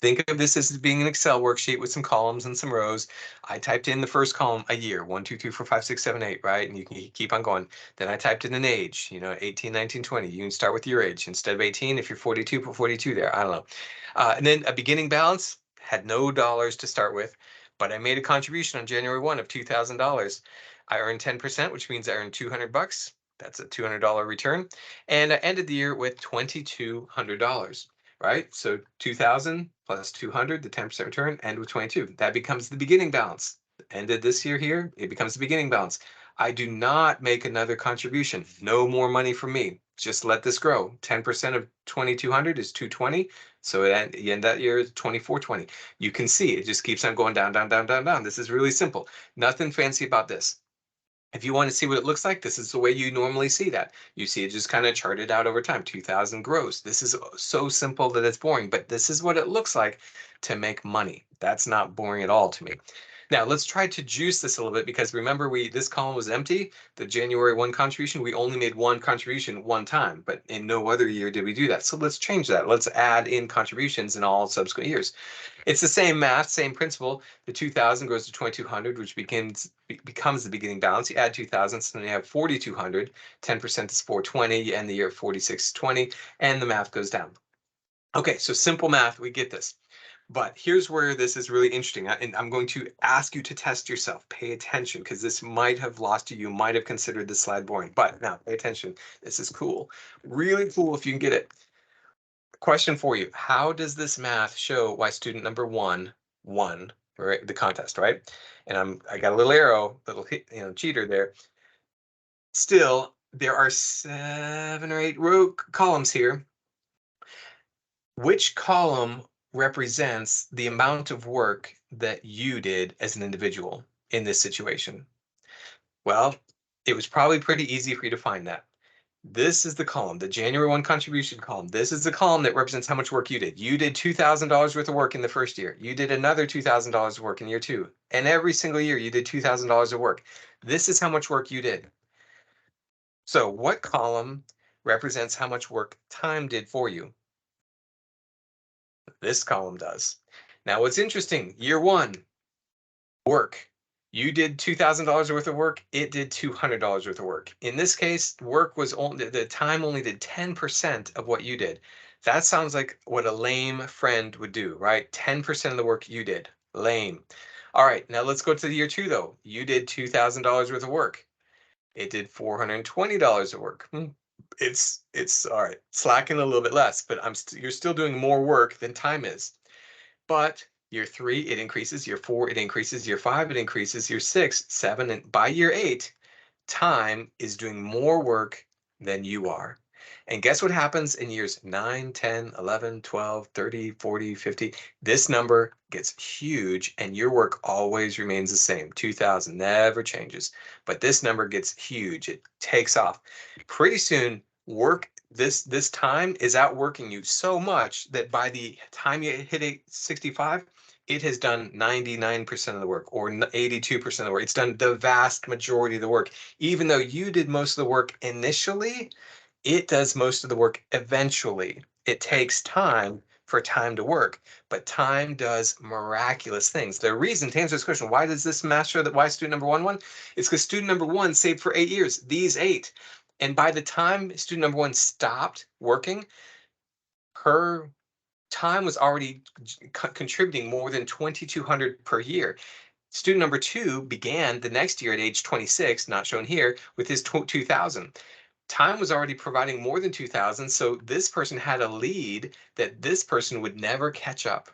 Think of this as being an Excel worksheet with some columns and some rows. I typed in the first column a year, 1, 2, 3, 4, 5, 6, 7, 8, right? And you can keep on going. Then I typed in an age, 18, 19, 20. You can start with your age. Instead of 18, if you're 42, put 42 there. I don't know. And then a beginning balance, had no dollars to start with, but I made a contribution on January 1 of $2,000. I earned 10%, which means I earned $200. That's a $200 return. And I ended the year with $2,200. Right? So 2,000 plus 200, the 10% return, end with 22. That becomes the beginning balance. Ended this year here, it becomes the beginning balance. I do not make another contribution. No more money from me. Just let this grow. 10% of 2,200 is 220. So you end that year at 2,420. You can see it just keeps on going down, down, down, down, down. This is really simple. Nothing fancy about this. If you want to see what it looks like, this is the way you normally see that. You see it just kind of charted out over time. 2,000 grows. This is so simple that it's boring, but this is what it looks like to make money. That's not boring at all to me. Now let's try to juice this a little bit, because remember, this column was empty. The January 1 contribution, we only made one contribution one time, but in no other year did we do that. So let's change that. Let's add in contributions in all subsequent years. It's the same math, same principle. The 2,000 goes to 2,200, which becomes the beginning balance. You add 2,000, so then you have 4,200. 10% is 420. You end the year at 4,620, and the math goes down. Okay, so simple math, we get this. But here's where this is really interesting, and I'm going to ask you to test yourself. Pay attention, because this might have lost you. You might have considered this slide boring, but now pay attention. This is cool. Really cool if you can get it. Question for you. How does this math show why student number one won, right, the contest, right? And I got a little arrow, little cheater there. Still, there are 7 or 8 row columns here. Which column represents the amount of work that you did as an individual in this situation? Well, it was probably pretty easy for you to find that. This is the column, the January 1 contribution column. This is the column that represents how much work you did. You did $2,000 worth of work in the first year. You did another $2,000 of work in year 2. And every single year you did $2,000 of work. This is how much work you did. So what column represents how much work time did for you? This column does. Now, what's interesting, year 1, work. You did $2,000 worth of work. It did $200 worth of work. In this case, work was only, the time only did 10% of what you did. That sounds like what a lame friend would do, right? 10% of the work you did. Lame. All right, now let's go to the year 2 though. You did $2,000 worth of work. It did $420 of work. It's all right, slacking a little bit less, but you're still doing more work than time is. But year 3, it increases. Year 4, it increases. Year 5, it increases. Year 6, 7, and by year 8, time is doing more work than you are. And guess what happens in years 9, 10, 11, 12, 30, 40, 50? This number gets huge, and your work always remains the same. 2,000 never changes. But this number gets huge. It takes off. Pretty soon, this time is outworking you so much that by the time you hit 65, it has done 99% of the work, or 82% of the work. It's done the vast majority of the work. Even though you did most of the work initially, it does most of the work eventually. It takes time for time to work, but time does miraculous things. The reason, to answer this question, why does this math show that why student number 1 won? It's because student number 1 saved for 8 years, these 8. And by the time student number 1 stopped working, her time was already contributing more than 2,200 per year. Student number 2 began the next year at age 26, not shown here, with his 2,000. Time was already providing more than 2,000, so this person had a lead that this person would never catch up,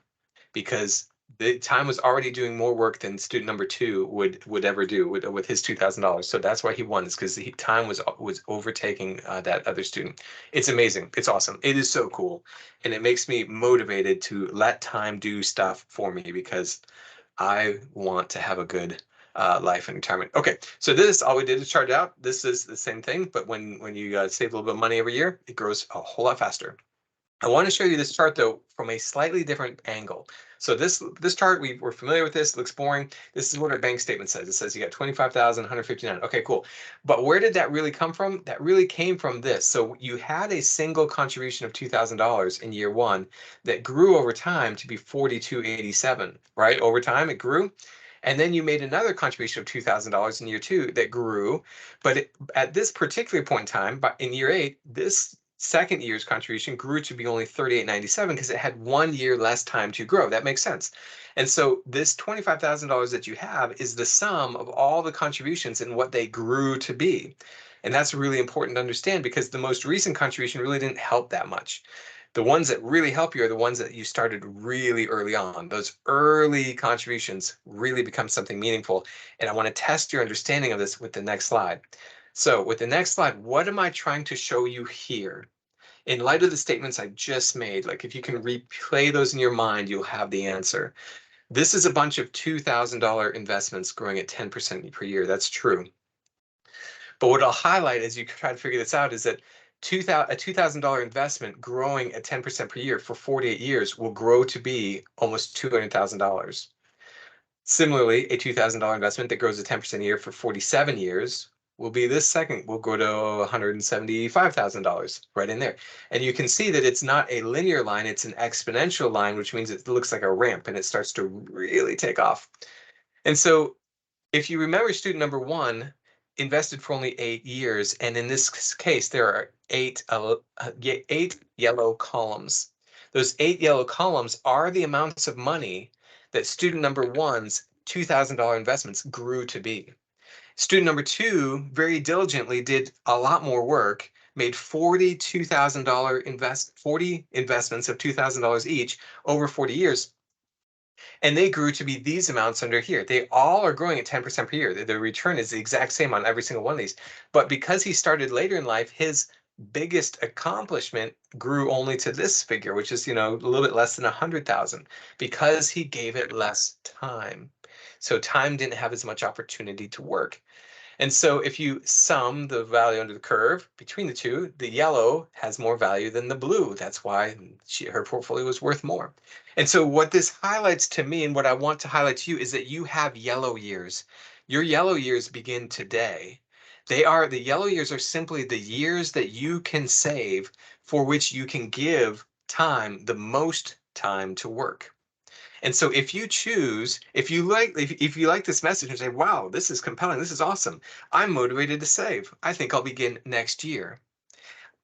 because the time was already doing more work than student number 2 would ever do with his $2,000. So that's why he won, is because time was overtaking that other student. It's amazing. It's awesome. It is so cool, and it makes me motivated to let time do stuff for me, because I want to have a good life in retirement. Okay, so all we did is chart it out. This is the same thing, but when you save a little bit of money every year, it grows a whole lot faster. I want to show you this chart though from a slightly different angle. So this chart, we're familiar with this. It looks boring. This is what our bank statement says. It says you got 25,159. Okay, cool. But where did that really come from? That really came from this. So you had a single contribution of $2,000 in year 1 that grew over time to be 4,287. Right, over time it grew. And then you made another contribution of $2,000 in year 2 that grew. But at this particular point in time, in year 8, this second year's contribution grew to be only $3,897 because it had 1 year less time to grow. That makes sense. And so this $25,000 that you have is the sum of all the contributions and what they grew to be. And that's really important to understand, because the most recent contribution really didn't help that much. The ones that really help you are the ones that you started really early on. Those early contributions really become something meaningful. And I want to test your understanding of this with the next slide. So with the next slide, what am I trying to show you here? In light of the statements I just made, like if you can replay those in your mind, you'll have the answer. This is a bunch of $2,000 investments growing at 10% per year. That's true. But what I'll highlight as you try to figure this out is that a $2,000 investment growing at 10% per year for 48 years will grow to be almost $200,000. Similarly, a $2,000 investment that grows at 10% a year for 47 years will be this second, will go to $175,000 right in there. And you can see that it's not a linear line, it's an exponential line, which means it looks like a ramp and it starts to really take off. And so if you remember, student number one invested for only 8 years, and in this case, there are eight yellow columns. Those 8 yellow columns are the amounts of money that student number one's $2,000 investments grew to be. Student number two very diligently did a lot more work, made $42,000 40 investments of $2,000 each over 40 years. And they grew to be these amounts under here. They all are growing at 10% per year. The return is the exact same on every single one of these. But because he started later in life, his biggest accomplishment grew only to this figure, which is, a little bit less than 100,000, because he gave it less time. So time didn't have as much opportunity to work. And so if you sum the value under the curve between the two, the yellow has more value than the blue. That's why her portfolio was worth more. And so what this highlights to me, and what I want to highlight to you, is that you have yellow years. Your yellow years begin today. The yellow years are simply the years that you can save for which you can give time, the most time to work. And so if you choose, if you like this message and say, wow, this is compelling, this is awesome, I'm motivated to save. I think I'll begin next year.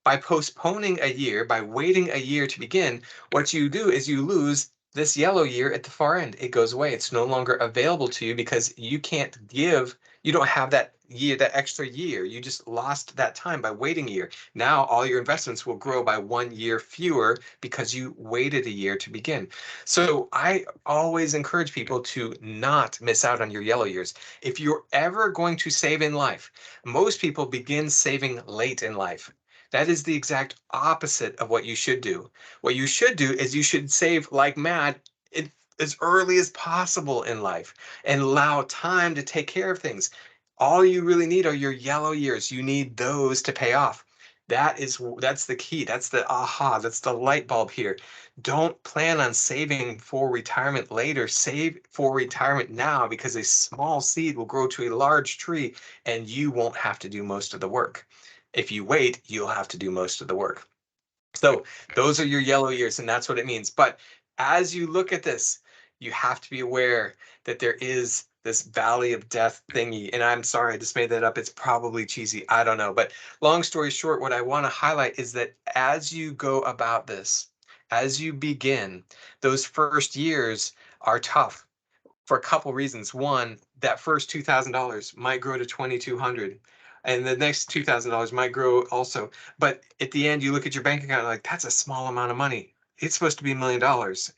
By postponing a year, by waiting a year to begin, what you do is you lose this yellow year at the far end. It goes away. It's no longer available to you because you don't have that year, that extra year. You just lost that time by waiting a year. Now all your investments will grow by 1 year fewer because you waited a year to begin. So I always encourage people to not miss out on your yellow years. If you're ever going to save in life, most people begin saving late in life. That is the exact opposite of what you should do. What you should do is you should save like mad as early as possible in life and allow time to take care of things. All you really need are your yellow years. You need those to pay off. That's the key. That's the aha. That's the light bulb here. Don't plan on saving for retirement later. Save for retirement now, because a small seed will grow to a large tree and you won't have to do most of the work. If you wait, you'll have to do most of the work. So those are your yellow years, and that's what it means. But as you look at this, you have to be aware that there is this valley of death thingy. And I'm sorry, I just made that up. It's probably cheesy. I don't know. But long story short, what I want to highlight is that as you go about this, as you begin, those first years are tough for a couple reasons. One, that first $2,000 might grow to $2,200, and the next $2,000 might grow also. But at the end, you look at your bank account like, that's a small amount of money. It's supposed to be $1 million,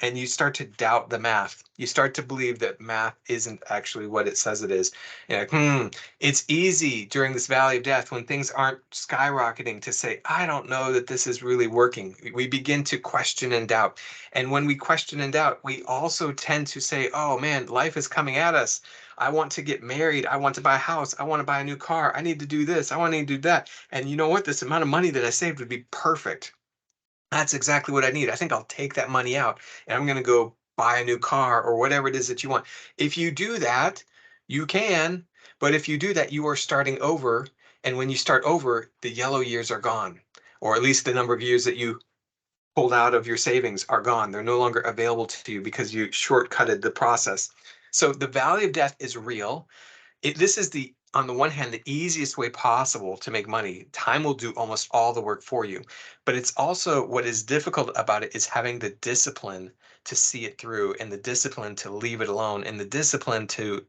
and you start to doubt the math. You start to believe that math isn't actually what it says it is. You're like, it's easy during this valley of death when things aren't skyrocketing to say, I don't know that this is really working. We begin to question and doubt. And when we question and doubt, we also tend to say, oh man, life is coming at us. I want to get married. I want to buy a house. I want to buy a new car. I need to do this. I want to do that. And you know what? This amount of money that I saved would be perfect. That's exactly what I need. I think I'll take that money out and I'm going to go buy a new car or whatever it is that you want. If you do that, you can. But if you do that, you are starting over. And when you start over, the yellow years are gone, or at least the number of years that you pulled out of your savings are gone. They're no longer available to you because you shortcutted the process. So the valley of death is real. This is on the one hand, the easiest way possible to make money. Time will do almost all the work for you. But it's also, what is difficult about it is having the discipline to see it through, and the discipline to leave it alone, and the discipline to,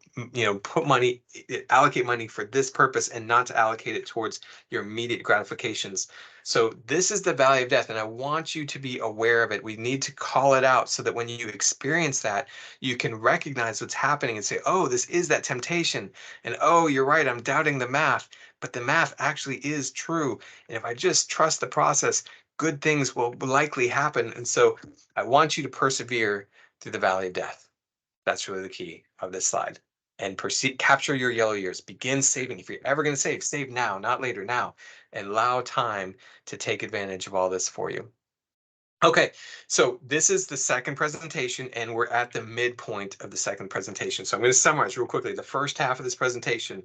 allocate money for this purpose and not to allocate it towards your immediate gratifications. So this is the valley of death, and I want you to be aware of it. We need to call it out so that when you experience that, you can recognize what's happening and say, oh, this is that temptation. And oh, you're right, I'm doubting the math, but the math actually is true. And if I just trust the process, good things will likely happen. And so I want you to persevere through the valley of death. That's really the key of this slide. and capture your yellow years. Begin saving. If you're ever going to save now, not later, now, and allow time to take advantage of all this for you. Okay, so this is the second presentation, and we're at the midpoint of the second presentation. So I'm going to summarize real quickly the first half of this presentation.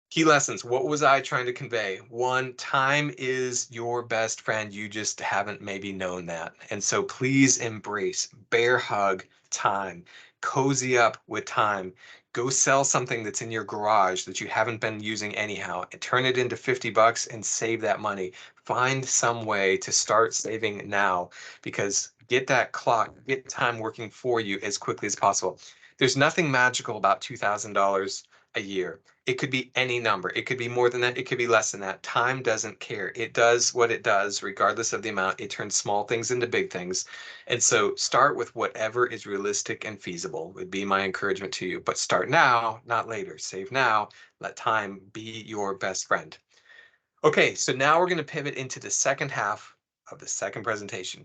Key lessons. What was I trying to convey? One, time is your best friend. You just haven't maybe known that. And so please embrace, bear hug time, cozy up with time. Go sell something that's in your garage that you haven't been using anyhow, and turn it into 50 bucks and save that money. Find some way to start saving now, because get that clock, get time working for you as quickly as possible. There's nothing magical about $2,000 a year. It could be any number. It could be more than that. It could be less than that. Time doesn't care. It does what it does, regardless of the amount. It turns small things into big things. And so start with whatever is realistic and feasible would be my encouragement to you. But start now, not later. Save now. Let time be your best friend. Okay, so now we're going to pivot into the second half of the second presentation.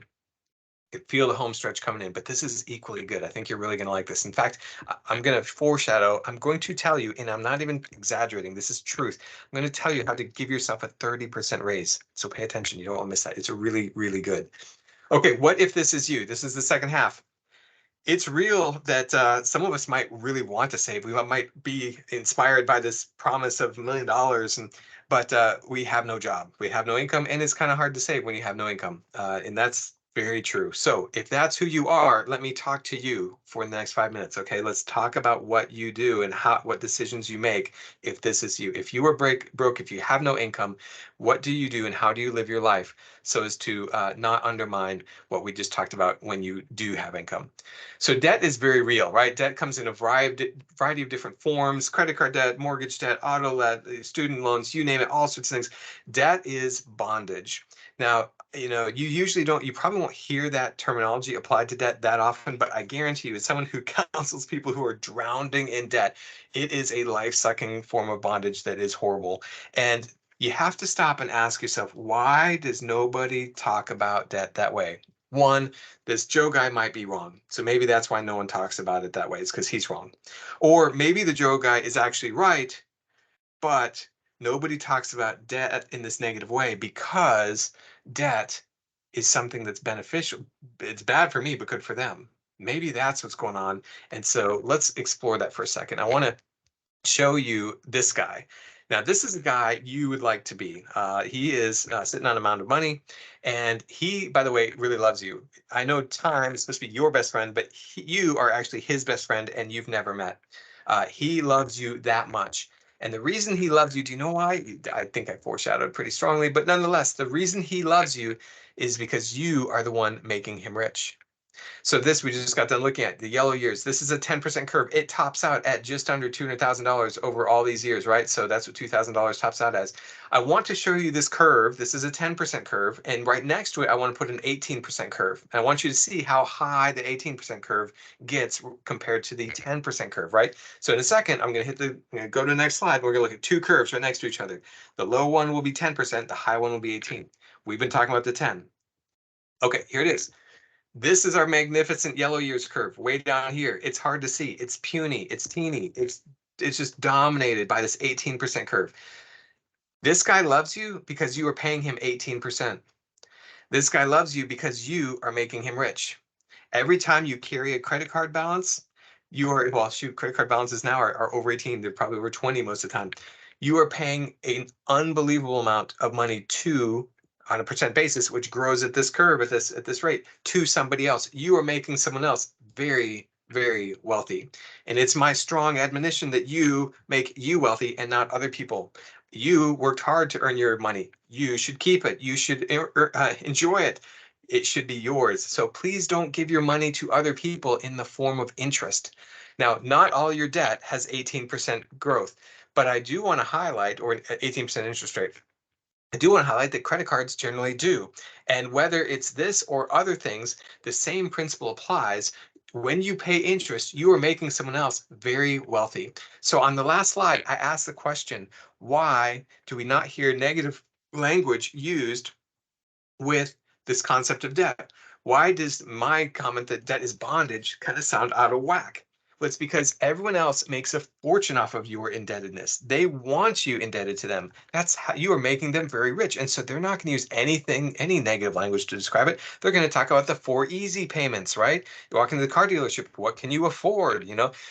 You can feel the home stretch coming in, but this is equally good. I think you're really going to like this. In fact, I'm going to foreshadow, I'm going to tell you, and I'm not even exaggerating, this is truth. I'm going to tell you how to give yourself a 30% raise. So pay attention. You don't want to miss that. It's a really, really good. Okay, what if this is you? This is the second half. It's real that some of us might really want to save. We might be inspired by this promise of $1 million, but we have no job. We have no income, and it's kind of hard to save when you have no income. And that's very true. So if that's who you are, let me talk to you for the next 5 minutes. Okay, let's talk about what you do and what decisions you make if this is you. If you are broke, if you have no income, what do you do and how do you live your life so as to not undermine what we just talked about when you do have income? So debt is very real, right? Debt comes in a variety of different forms: credit card debt, mortgage debt, auto debt, student loans, you name it, all sorts of things. Debt is bondage. Now, you probably won't hear that terminology applied to debt that often, but I guarantee you, as someone who counsels people who are drowning in debt, it is a life-sucking form of bondage that is horrible. And you have to stop and ask yourself, why does nobody talk about debt that way? One, this Joe guy might be wrong. So maybe that's why no one talks about it that way. It's because he's wrong. Or maybe the Joe guy is actually right, but nobody talks about debt in this negative way because debt is something that's beneficial. It's bad for me, but good for them. Maybe that's what's going on. And so let's explore that for a second. I want to show you this guy. Now, this is a guy you would like to be. He is sitting on a mound of money, and he, by the way, really loves you. I know time is supposed to be your best friend, but you are actually his best friend, and you've never met. He loves you that much. And the reason he loves you, do you know why? I think I foreshadowed pretty strongly, but nonetheless, the reason he loves you is because you are the one making him rich. So this we just got done looking at, the yellow years. This is a 10% curve. It tops out at just under $200,000 over all these years, right? So that's what $2,000 tops out as. I want to show you this curve. This is a 10% curve. And right next to it, I want to put an 18% curve. And I want you to see how high the 18% curve gets compared to the 10% curve, right? So in a second, I'm going to go to the next slide. We're going to look at two curves right next to each other. The low one will be 10%. The high one will be 18. We've been talking about the 10. Okay, here it is. This is our magnificent yellow years curve way down here. It's hard to see. It's puny. It's teeny. It's just dominated by this 18% curve. This guy loves you because you are paying him 18%. This guy loves you because you are making him rich. Every time you carry a credit card balance, credit card balances now are over 18. They're probably over 20 most of the time. You are paying an unbelievable amount of money on a percent basis, which grows at this curve at this rate, to somebody else. You are making someone else very, very wealthy. And it's my strong admonition that you make you wealthy and not other people. You worked hard to earn your money. You should keep it. You should enjoy it. It should be yours. So please don't give your money to other people in the form of interest. Now, not all your debt has 18% growth, but I do want to highlight, or 18% interest rate. I do want to highlight that credit cards generally do. And whether it's this or other things, the same principle applies. When you pay interest, you are making someone else very wealthy. So on the last slide, I asked the question, why do we not hear negative language used with this concept of debt? Why does my comment that debt is bondage kind of sound out of whack? Well, it's because everyone else makes a fortune off of your indebtedness. They want you indebted to them. That's how you are making them very rich. And so they're not going to use any negative language to describe it. They're going to talk about the 4 easy payments, right? You walk into the car dealership, what can you afford?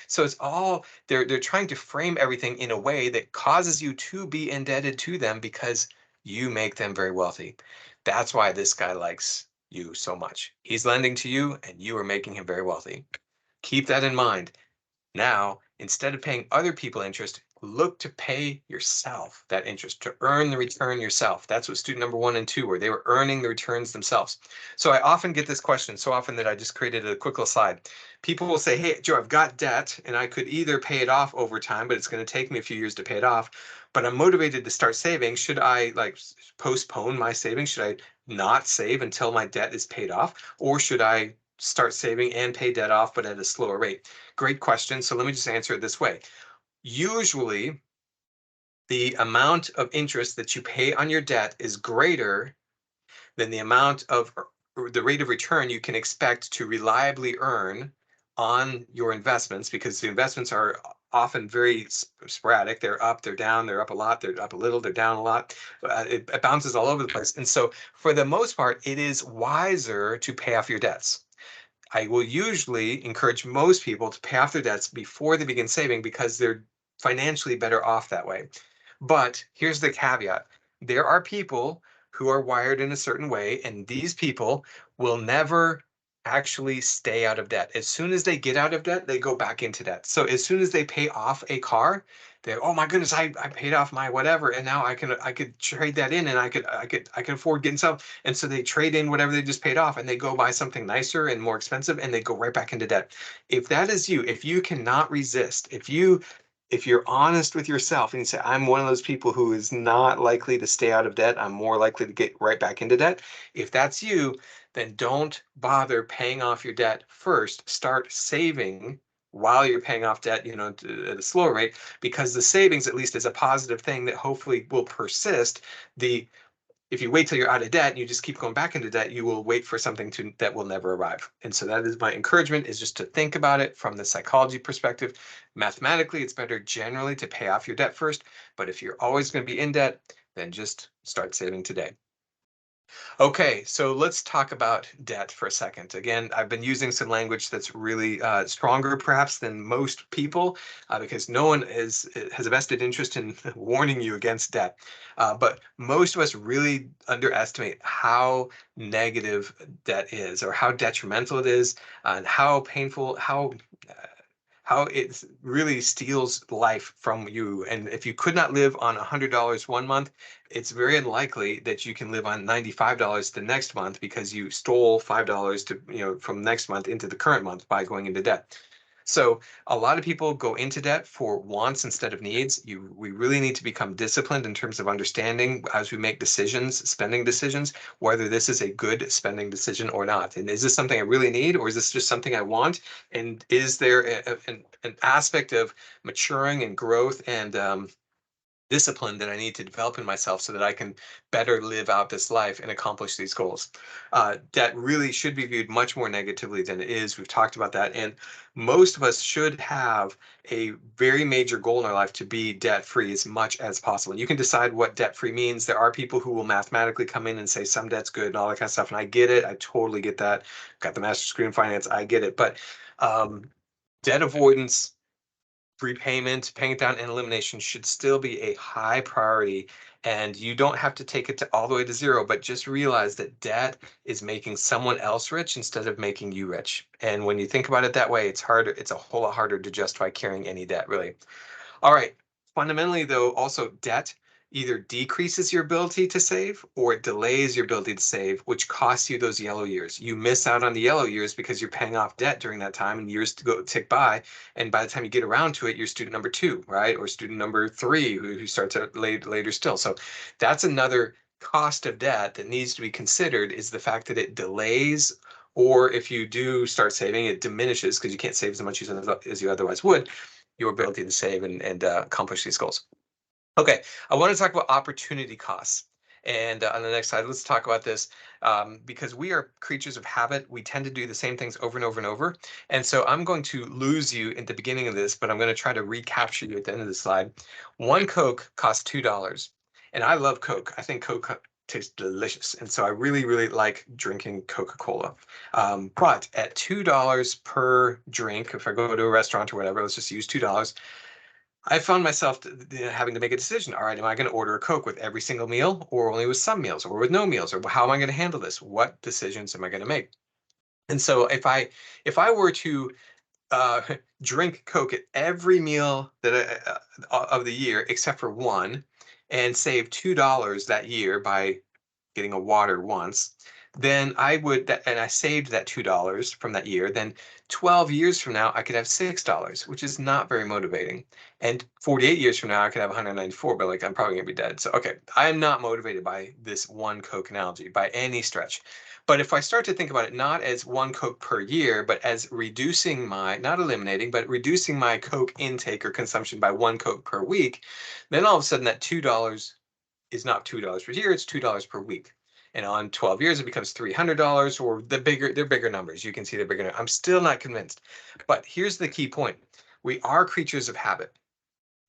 So it's all they're trying to frame everything in a way that causes you to be indebted to them because you make them very wealthy. That's why this guy likes you so much. He's lending to you and you are making him very wealthy. Keep that in mind. Now, instead of paying other people interest, look to pay yourself that interest, to earn the return yourself. That's what student number 1 and 2 were. They were earning the returns themselves. So I often get this question so often that I just created a quick little slide. People will say, hey, Joe, I've got debt and I could either pay it off over time, but it's going to take me a few years to pay it off. But I'm motivated to start saving. Should I postpone my savings? Should I not save until my debt is paid off? Or should I start saving and pay debt off, but at a slower rate? Great question. So let me just answer it this way. Usually, the amount of interest that you pay on your debt is greater than the amount of the rate of return you can expect to reliably earn on your investments, because the investments are often very sporadic. They're up, they're down, they're up a lot, they're up a little, they're down a lot. It bounces all over the place. And so for the most part, it is wiser to pay off your debts. I will usually encourage most people to pay off their debts before they begin saving because they're financially better off that way. But here's the caveat. There are people who are wired in a certain way, and these people will never actually stay out of debt. As soon as they get out of debt, they go back into debt. So as soon as they pay off a car, they're, oh my goodness, I paid off my whatever, and now I could trade that in, and I could afford getting some. And so they trade in whatever they just paid off, and they go buy something nicer and more expensive, and they go right back into debt. If that is you, if you cannot resist, if you're honest with yourself and you say, I'm one of those people who is not likely to stay out of debt, I'm more likely to get right back into debt. If that's you, then don't bother paying off your debt first. Start saving while you're paying off debt, at a slower rate, because the savings, at least, is a positive thing that hopefully will persist. If you wait till you're out of debt and you just keep going back into debt, you will wait for something that will never arrive. And so that is my encouragement, is just to think about it from the psychology perspective. Mathematically, it's better generally to pay off your debt first, but if you're always going to be in debt, then just start saving today. Okay, so let's talk about debt for a second. Again, I've been using some language that's really stronger perhaps than most people, because no one has a vested interest in warning you against debt. But most of us really underestimate how negative debt is, or how detrimental it is, and how painful, how it really steals life from you. And if you could not live on $100 one month, it's very unlikely that you can live on $95 the next month, because you stole $5 from next month into the current month by going into debt. So a lot of people go into debt for wants instead of needs. We really need to become disciplined in terms of understanding, as we make decisions, spending decisions, whether this is a good spending decision or not. And is this something I really need, or is this just something I want? And is there an aspect of maturing and growth and discipline that I need to develop in myself so that I can better live out this life and accomplish these goals? Debt really should be viewed much more negatively than it is. We've talked about that. And most of us should have a very major goal in our life to be debt-free as much as possible. You can decide what debt-free means. There are people who will mathematically come in and say some debt's good and all that kind of stuff. And I get it. I totally get that. Got the master's degree in finance. I get it. But debt avoidance, repayment, paying it down, and elimination should still be a high priority. And you don't have to take it all the way to zero, but just realize that debt is making someone else rich instead of making you rich. And when you think about it that way, it's a whole lot harder to justify carrying any debt, really. All right. Fundamentally, though, also debt either decreases your ability to save or it delays your ability to save, which costs you those yellow years. You miss out on the yellow years because you're paying off debt during that time, and years to go tick by. And by the time you get around to it, you're student number 2, right? Or student number 3 who starts out later still. So that's another cost of debt that needs to be considered, is the fact that it delays, or if you do start saving, it diminishes because you can't save as much as you otherwise would, your ability to save and accomplish these goals. Okay, I want to talk about opportunity costs. And on the next slide, let's talk about this because we are creatures of habit. We tend to do the same things over and over and over. And so I'm going to lose you at the beginning of this, but I'm going to try to recapture you at the end of the slide. One Coke costs $2. And I love Coke. I think Coke tastes delicious. And so I really, really like drinking Coca-Cola. But at $2 per drink, if I go to a restaurant or whatever, let's just use $2. I found myself having to make a decision. All right, am I going to order a Coke with every single meal, or only with some meals, or with no meals, or how am I going to handle this? What decisions am I going to make? And so if I were to uh, drink Coke at every meal that of the year except for one, and save $2 that year by getting a water once, then I would, and I saved that $2 from that year, then 12 years from now, I could have $6, which is not very motivating. And 48 years from now, I could have 194, but like I'm probably gonna be dead. So, okay, I am not motivated by this one Coke analogy by any stretch. But if I start to think about it not as one Coke per year, but as reducing my, not eliminating, but reducing my Coke intake or consumption by one Coke per week, then all of a sudden that $2 is not $2 per year, it's $2 per week. And on 12 years, it becomes $300, or they're bigger numbers. You can see they're bigger. I'm still not convinced. But here's the key point. We are creatures of habit.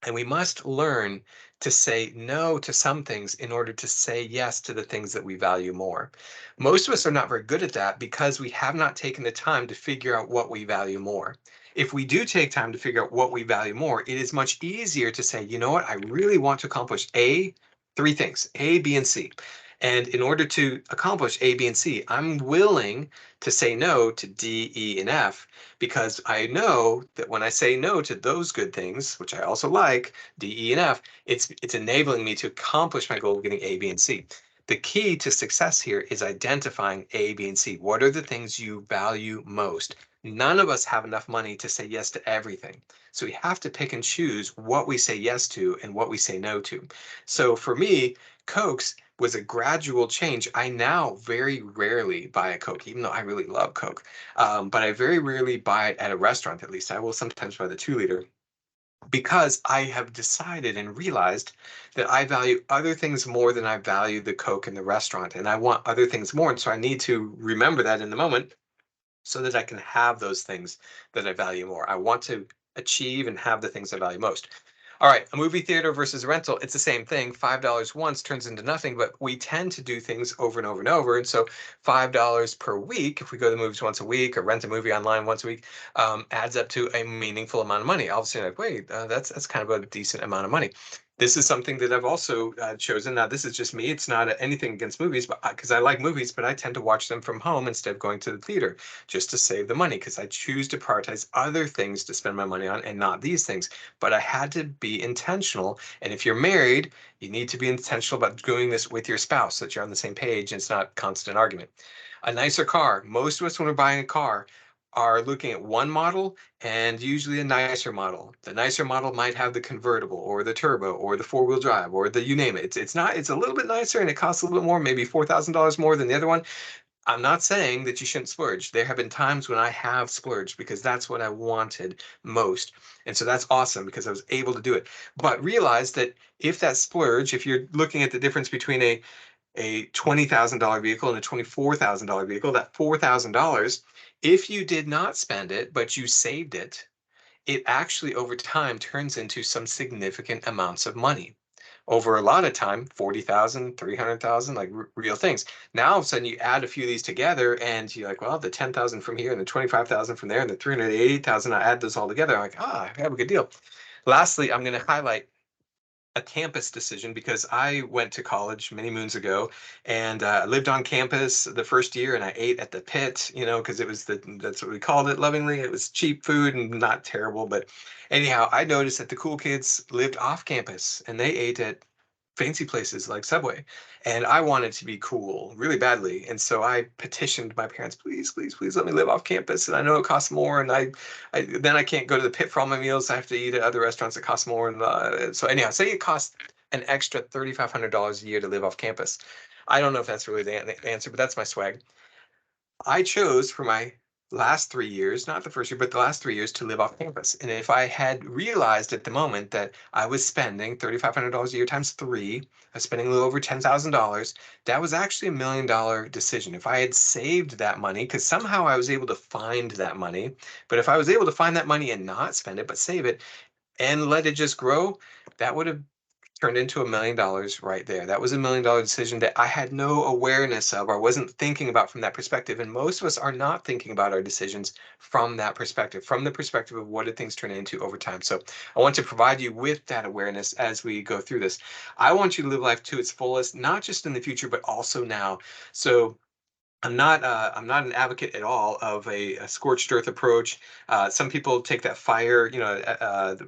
And we must learn to say no to some things in order to say yes to the things that we value more. Most of us are not very good at that because we have not taken the time to figure out what we value more. If we do take time to figure out what we value more, it is much easier to say, you know what, I really want to accomplish three things, A, B, and C. And in order to accomplish A, B, and C, I'm willing to say no to D, E, and F, because I know that when I say no to those good things, which I also like, D, E, and F, it's enabling me to accomplish my goal of getting A, B, and C. The key to success here is identifying A, B, and C. What are the things you value most? None of us have enough money to say yes to everything. So we have to pick and choose what we say yes to and what we say no to. So for me, Cokes was a gradual change. I now very rarely buy a Coke, even though I really love Coke. But I very rarely buy it at a restaurant, at least. I will sometimes buy the 2 liter because I have decided and realized that I value other things more than I value the Coke in the restaurant. And I want other things more. And so I need to remember that in the moment so that I can have those things that I value more. I want to achieve and have the things I value most. All right, a movie theater versus a rental, it's the same thing. $5 once turns into nothing, but we tend to do things over and over and over. And so $5 per week, if we go to the movies once a week or rent a movie online once a week, adds up to a meaningful amount of money. All of a sudden, like, wait, that's kind of a decent amount of money. This is something that I've also chosen. Now, this is just me. It's not anything against movies, but because I like movies, but I tend to watch them from home instead of going to the theater just to save the money because I choose to prioritize other things to spend my money on and not these things. But I had to be intentional. And if you're married, you need to be intentional about doing this with your spouse so that you're on the same page and it's not constant argument. A nicer car. Most of us, when we're buying a car, are looking at one model and usually a nicer model. The nicer model might have the convertible or the turbo or the four-wheel drive or the you name it. It's a little bit nicer and it costs a little bit more, maybe $4,000 more than the other one. I'm not saying that you shouldn't splurge. There have been times when I have splurged because that's what I wanted most. And so that's awesome because I was able to do it. But realize that if that splurge, if you're looking at the difference between a $20,000 vehicle and a $24,000 vehicle, that $4,000, if you did not spend it, but you saved it, it actually over time turns into some significant amounts of money. Over a lot of time, 40,000, 300,000, like real things. Now all of a sudden you add a few of these together and you're like, well, the 10,000 from here and the 25,000 from there and the 388,000, I add those all together. I'm like, I have a good deal. Lastly, I'm going to highlight a campus decision because I went to college many moons ago and lived on campus the first year and I ate at the pit, because that's what we called it lovingly. It was cheap food and not terrible, but anyhow, I noticed that the cool kids lived off campus and they ate at fancy places like Subway. And I wanted to be cool really badly. And so I petitioned my parents, please, please, please let me live off campus. And I know it costs more. And then I can't go to the pit for all my meals. I have to eat at other restaurants that cost more. And so anyhow, say it costs an extra $3,500 a year to live off campus. I don't know if that's really the answer, but that's my swag. I chose for my last 3 years, not the first year, but the last 3 years to live off campus. And if I had realized at the moment that I was spending $3,500 a year times three, I was spending a little over $10,000, that was actually $1 million decision. If I had saved that money, because somehow I was able to find that money, but if I was able to find that money and not spend it, but save it and let it just grow, that would have turned into $1 million right there. That was $1 million decision that I had no awareness of or wasn't thinking about from that perspective. And most of us are not thinking about our decisions from that perspective, from the perspective of what did things turn into over time. So I want to provide you with that awareness as we go through this. I want you to live life to its fullest, not just in the future, but also now. So I'm not an advocate at all of a scorched earth approach. Some people take that fire,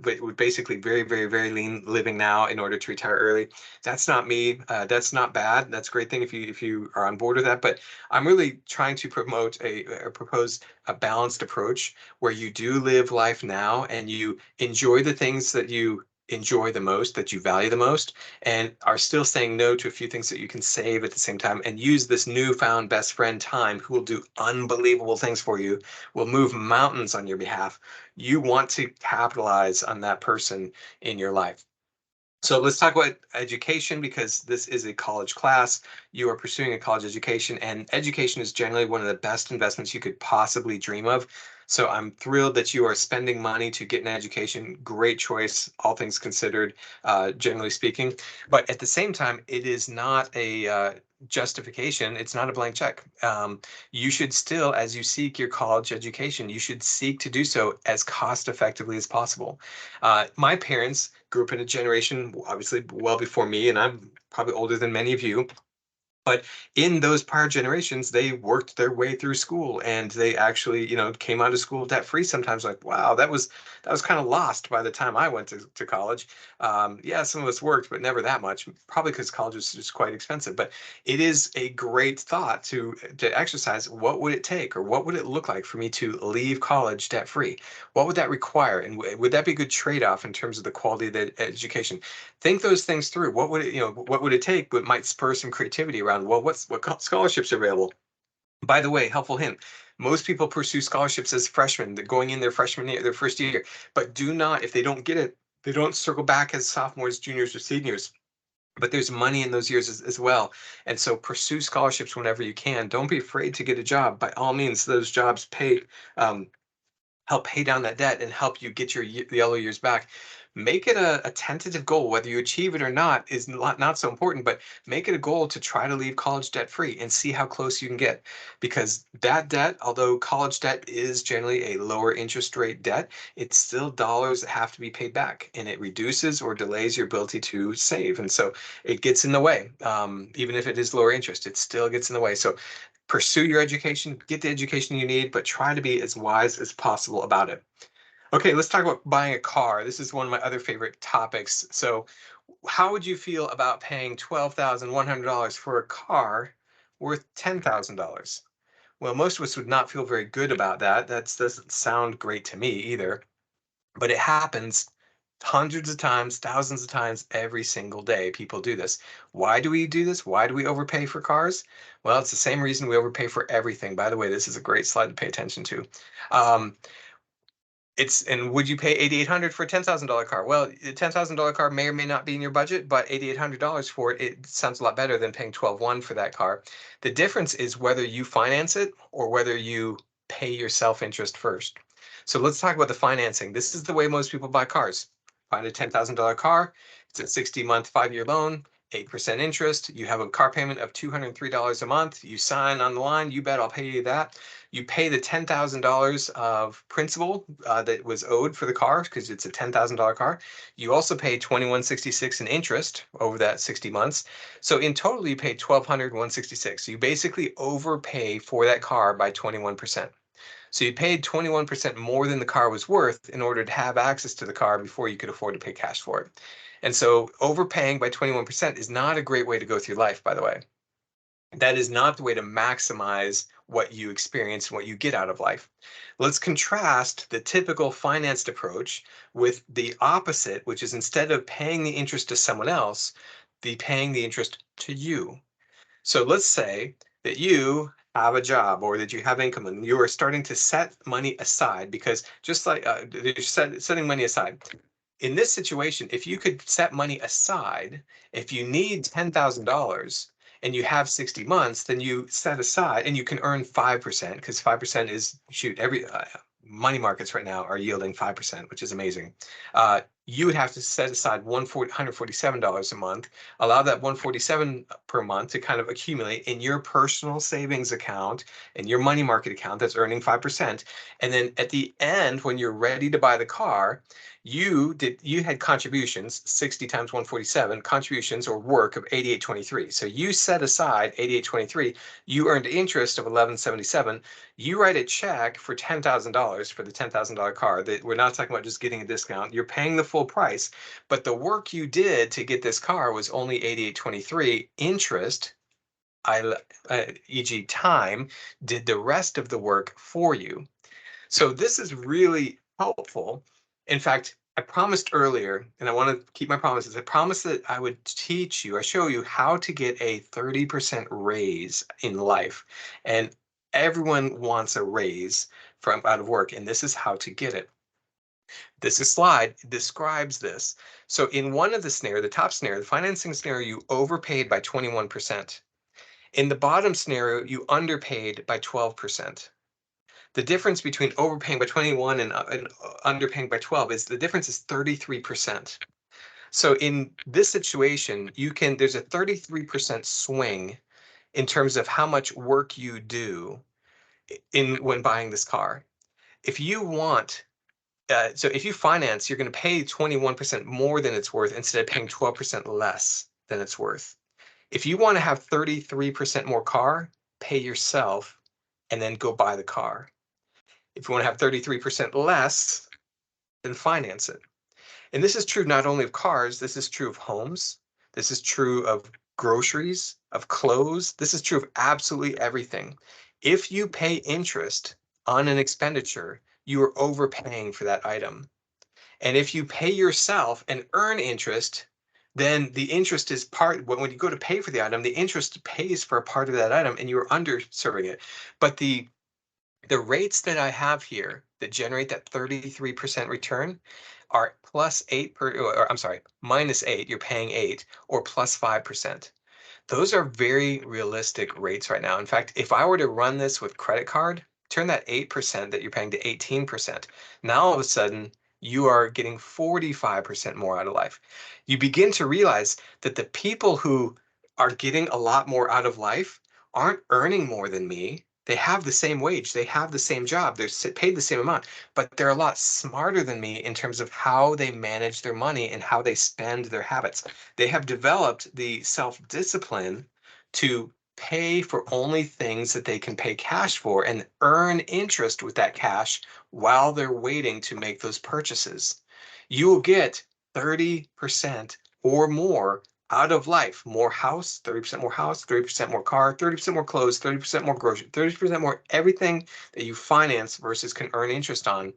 with basically very, very, very lean living now in order to retire early. That's not me. That's not bad. That's a great thing if you are on board with that. But I'm really trying to promote or propose a balanced approach where you do live life now and you enjoy the things that you enjoy the most, that you value the most, and are still saying no to a few things that you can save at the same time, and use this newfound best friend time who will do unbelievable things for you, will move mountains on your behalf. You want to capitalize on that person in your life. So let's talk about education, because this is a college class. You are pursuing a college education, and education is generally one of the best investments you could possibly dream of. So I'm thrilled that you are spending money to get an education. Great choice, all things considered, generally speaking. But at the same time, it is not a justification. It's not a blank check. You should still, as you seek your college education, you should seek to do so as cost effectively as possible. My parents grew up in a generation, obviously well before me, and I'm probably older than many of you. But in those prior generations, they worked their way through school, and they actually, came out of school debt free. Sometimes, like, wow, that was kind of lost by the time I went to college. Yeah, some of us worked, but never that much. Probably because college was just quite expensive. But it is a great thought to exercise. What would it take, or what would it look like for me to leave college debt free? What would that require, and would that be a good trade off in terms of the quality of the education? Think those things through. What would it take? What might spur some creativity around, well, what scholarships are available? By the way, helpful hint. Most people pursue scholarships as freshmen, they're going in their freshman year, their first year, but do not, if they don't get it, they don't circle back as sophomores, juniors, or seniors. But there's money in those years as well. And so pursue scholarships whenever you can. Don't be afraid to get a job. By all means, those jobs um, help pay down that debt and help you get your yellow years back. Make it a tentative goal. Whether you achieve it or not is not so important, but make it a goal to try to leave college debt free and see how close you can get. Because that debt, although college debt is generally a lower interest rate debt, it's still dollars that have to be paid back, and it reduces or delays your ability to save. And so it gets in the way. Even if it is lower interest, it still gets in the way. So pursue your education, get the education you need, but try to be as wise as possible about it. Okay, let's talk about buying a car. This is one of my other favorite topics. So, how would you feel about paying $12,100 for a car worth $10,000? Well, most of us would not feel very good about that. That doesn't sound great to me either, but it happens hundreds of times, thousands of times every single day. People do this. Why do we do this? Why do we overpay for cars? Well, it's the same reason we overpay for everything. By the way, this is a great slide to pay attention to. Um, and would you pay $8,800 for a $10,000 car? Well, a $10,000 car may or may not be in your budget, but $8,800 for it, it sounds a lot better than paying 12,100 for that car. The difference is whether you finance it or whether you pay your self-interest first. So let's talk about the financing. This is the way most people buy cars. Find a $10,000 car. It's a 60-month, 5-year loan, 8% interest. You have a car payment of $203 a month. You sign on the line. You bet I'll pay you that. You pay the $10,000 of principal that was owed for the car because it's a $10,000 car. You also pay $2,166 in interest over that 60 months. So in total, you pay $1,200, So you basically overpay for that car by 21%. So you paid 21% more than the car was worth in order to have access to the car before you could afford to pay cash for it. And so overpaying by 21% is not a great way to go through life, by the way. That is not the way to maximize what you experience and what you get out of life. Let's contrast the typical financed approach with the opposite, which is instead of paying the interest to someone else, paying the interest to you. So let's say that you have a job or that you have income and you are starting to set money aside, because just like you're setting money aside. In this situation, if you could set money aside, if you need $10,000 and you have 60 months, then you set aside and you can earn 5%, because 5% is, shoot, every money markets right now are yielding 5%, which is amazing. You would have to set aside $147 a month, allow that 147 per month to kind of accumulate in your personal savings account and your money market account that's earning 5%. And then at the end, when you're ready to buy the car, you had contributions, 60 times 147 contributions or work of 88.23. So you set aside 88.23, you earned interest of 11.77. You write a check for $10,000 for the $10,000 car. That we're not talking about just getting a discount. You're paying the full price, but the work you did to get this car was only 88.23. Interest, e.g. time, did the rest of the work for you. So this is really helpful. In fact, I promised earlier, and I want to keep my promises. I promised that I would teach you, I show you how to get a 30% raise in life. And everyone wants a raise from out of work, and this is how to get it. This slide describes this. So in one of the snare, the top snare, the financing scenario, you overpaid by 21%. In the bottom scenario, you underpaid by 12%. The difference between overpaying by 21 and underpaying by 12 is the difference is 33%. So in this situation, there's a 33% swing in terms of how much work you do when buying this car. If you want, so if you finance, you're going to pay 21% more than it's worth instead of paying 12% less than it's worth. If you want to have 33% more car, pay yourself and then go buy the car. If you want to have 33% less, then finance it. And this is true not only of cars, this is true of homes. This is true of groceries, of clothes. This is true of absolutely everything. If you pay interest on an expenditure, you are overpaying for that item. And if you pay yourself and earn interest, then the interest is when you go to pay for the item, the interest pays for a part of that item and you're underserving it. But the rates that I have here that generate that 33% return are +8 or I'm sorry, -8, you're paying 8, or +5%. Those are very realistic rates right now. In fact, if I were to run this with credit card, turn that 8% that you're paying to 18%. Now all of a sudden, you are getting 45% more out of life. You begin to realize that the people who are getting a lot more out of life aren't earning more than me. They have the same wage, they have the same job, they're paid the same amount, but they're a lot smarter than me in terms of how they manage their money and how they spend their habits. They have developed the self-discipline to pay for only things that they can pay cash for and earn interest with that cash while they're waiting to make those purchases. You will get 30% or more out of life. More house, 30% more house, 30% more car, 30% more clothes, 30% more grocery, 30% more everything that you finance versus can earn interest on.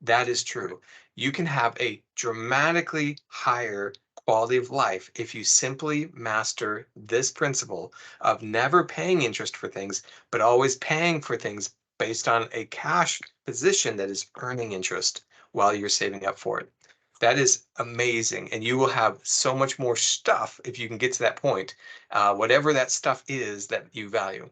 That is true. You can have a dramatically higher quality of life if you simply master this principle of never paying interest for things, but always paying for things based on a cash position that is earning interest while you're saving up for it. That is amazing. And you will have so much more stuff if you can get to that point, whatever that stuff is that you value.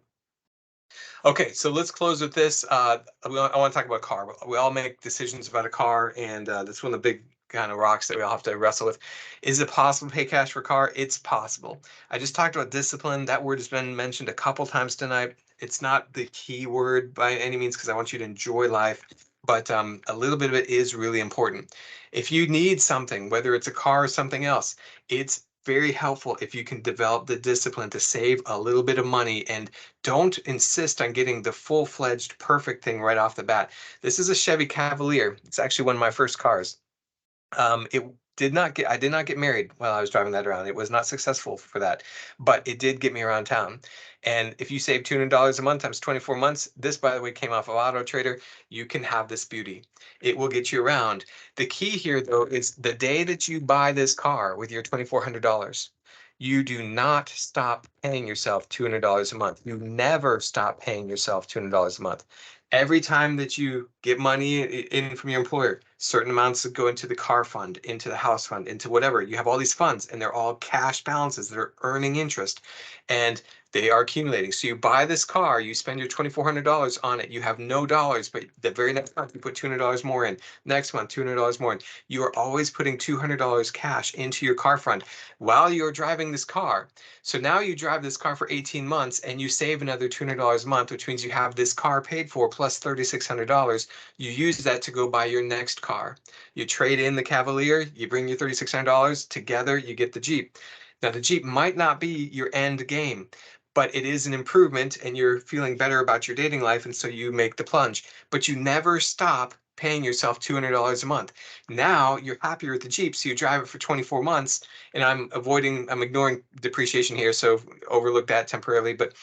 Okay, so let's close with this. I want to talk about a car. We all make decisions about a car, and that's one of the big kind of rocks that we all have to wrestle with. Is it possible to pay cash for a car? It's possible. I just talked about discipline. That word has been mentioned a couple times tonight. It's not the key word by any means because I want you to enjoy life, but a little bit of it is really important. If you need something, whether it's a car or something else, it's very helpful if you can develop the discipline to save a little bit of money and don't insist on getting the full-fledged perfect thing right off the bat. This is a Chevy Cavalier. It's actually one of my first cars. I did not get married while I was driving that around. It was not successful for that, but it did get me around town. And if you save $200 a month times 24 months, this, by the way, came off of Auto Trader, you can have this beauty. It will get you around. The key here, though, is the day that you buy this car with your $2,400, You do not stop paying yourself $200 a month. You never stop paying yourself $200 a month. Every time that you get money in from your employer, certain amounts go into the car fund, into the house fund, into whatever. You have all these funds, and they're all cash balances that are earning interest, and they are accumulating. So you buy this car, you spend your $2,400 on it, you have no dollars, but the very next month you put $200 more in, next month $200 more in. You are always putting $200 cash into your car fund while you're driving this car. So now you drive this car for 18 months and you save another $200 a month, which means you have this car paid for plus $3,600. You use that to go buy your next car. You trade in the Cavalier, you bring your $3,600, together you get the Jeep. Now the Jeep might not be your end game, but it is an improvement and you're feeling better about your dating life, and so you make the plunge. But you never stop paying yourself $200 a month. Now you're happier with the Jeep, so you drive it for 24 months, and I'm ignoring depreciation here, so overlook that temporarily. But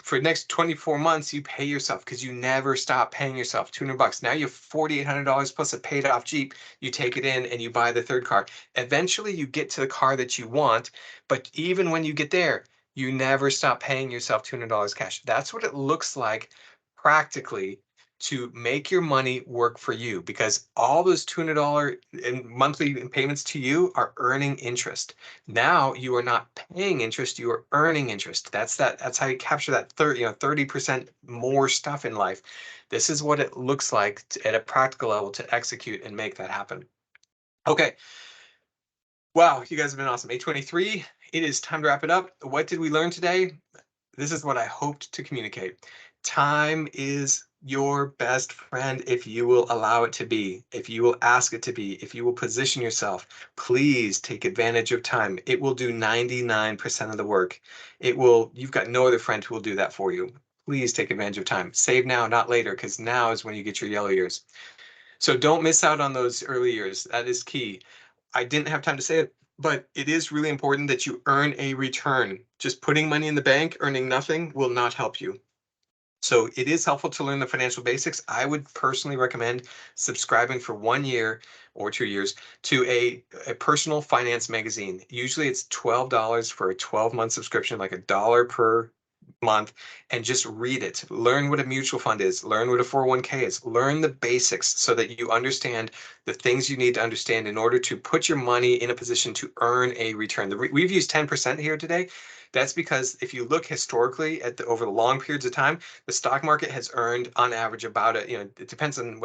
for the next 24 months, you pay yourself because you never stop paying yourself $200. Now you have $4,800 plus a paid off Jeep. You take it in and you buy the third car. Eventually you get to the car that you want, but even when you get there, you never stop paying yourself $200 cash. That's what it looks like practically to make your money work for you, because all those $200 in monthly payments to you are earning interest. Now you are not paying interest, you are earning interest. That's how you capture that 30% more stuff in life. This is what it looks like at a practical level to execute and make that happen. Okay. Wow, you guys have been awesome. 8:23. It is time to wrap it up. What did we learn today? This is what I hoped to communicate. Time is your best friend if you will allow it to be, if you will ask it to be, if you will position yourself. Please take advantage of time. It will do 99% of the work. You've got no other friend who will do that for you. Please take advantage of time. Save now, not later, because now is when you get your yellow years. So don't miss out on those early years. That is key. I didn't have time to say it, but it is really important that you earn a return. Just putting money in the bank, earning nothing, will not help you. So it is helpful to learn the financial basics. I would personally recommend subscribing for 1 year or 2 years to a personal finance magazine. Usually it's $12 for a 12-month subscription, like $1 per month, and just read it. Learn what a mutual fund is, learn what a 401k is, learn the basics so that you understand the things you need to understand in order to put your money in a position to earn a return. We've used 10% here today. That's because if you look historically at over the long periods of time, the stock market has earned on average about it depends on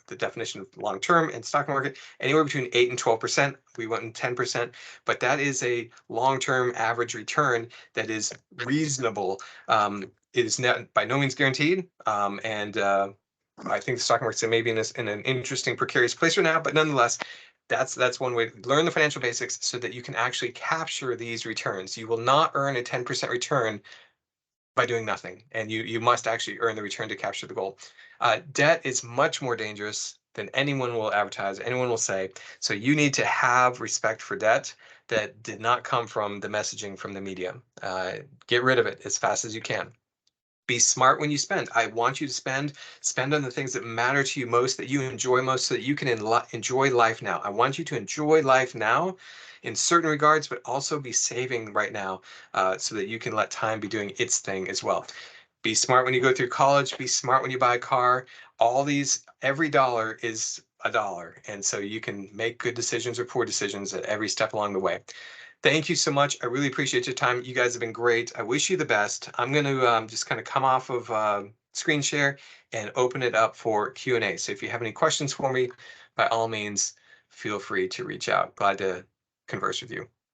the definition of long term and stock market, anywhere between 8 and 12%. We went in 10%, but that is a long term average return that is reasonable. It is not by no means guaranteed, and I think the stock market's maybe in an interesting precarious place right now, but nonetheless, that's one way to learn the financial basics so that you can actually capture these returns. You will not earn a 10% return by doing nothing, and you must actually earn the return to capture the goal. Debt is much more dangerous than anyone will advertise, anyone will say. So you need to have respect for debt that did not come from the messaging from the media. Get rid of it as fast as you can. Be smart when you spend. I want you to spend on the things that matter to you most, that you enjoy most, so that you can enjoy life now. I want you to enjoy life now in certain regards, but also be saving right now so that you can let time be doing its thing as well. Be smart when you go through college. Be smart when you buy a car. Every dollar is a dollar. And so you can make good decisions or poor decisions at every step along the way. Thank you so much. I really appreciate your time. You guys have been great. I wish you the best. I'm going to just kind of come off of screen share and open it up for Q&A. So if you have any questions for me, by all means, feel free to reach out. Glad to converse with you.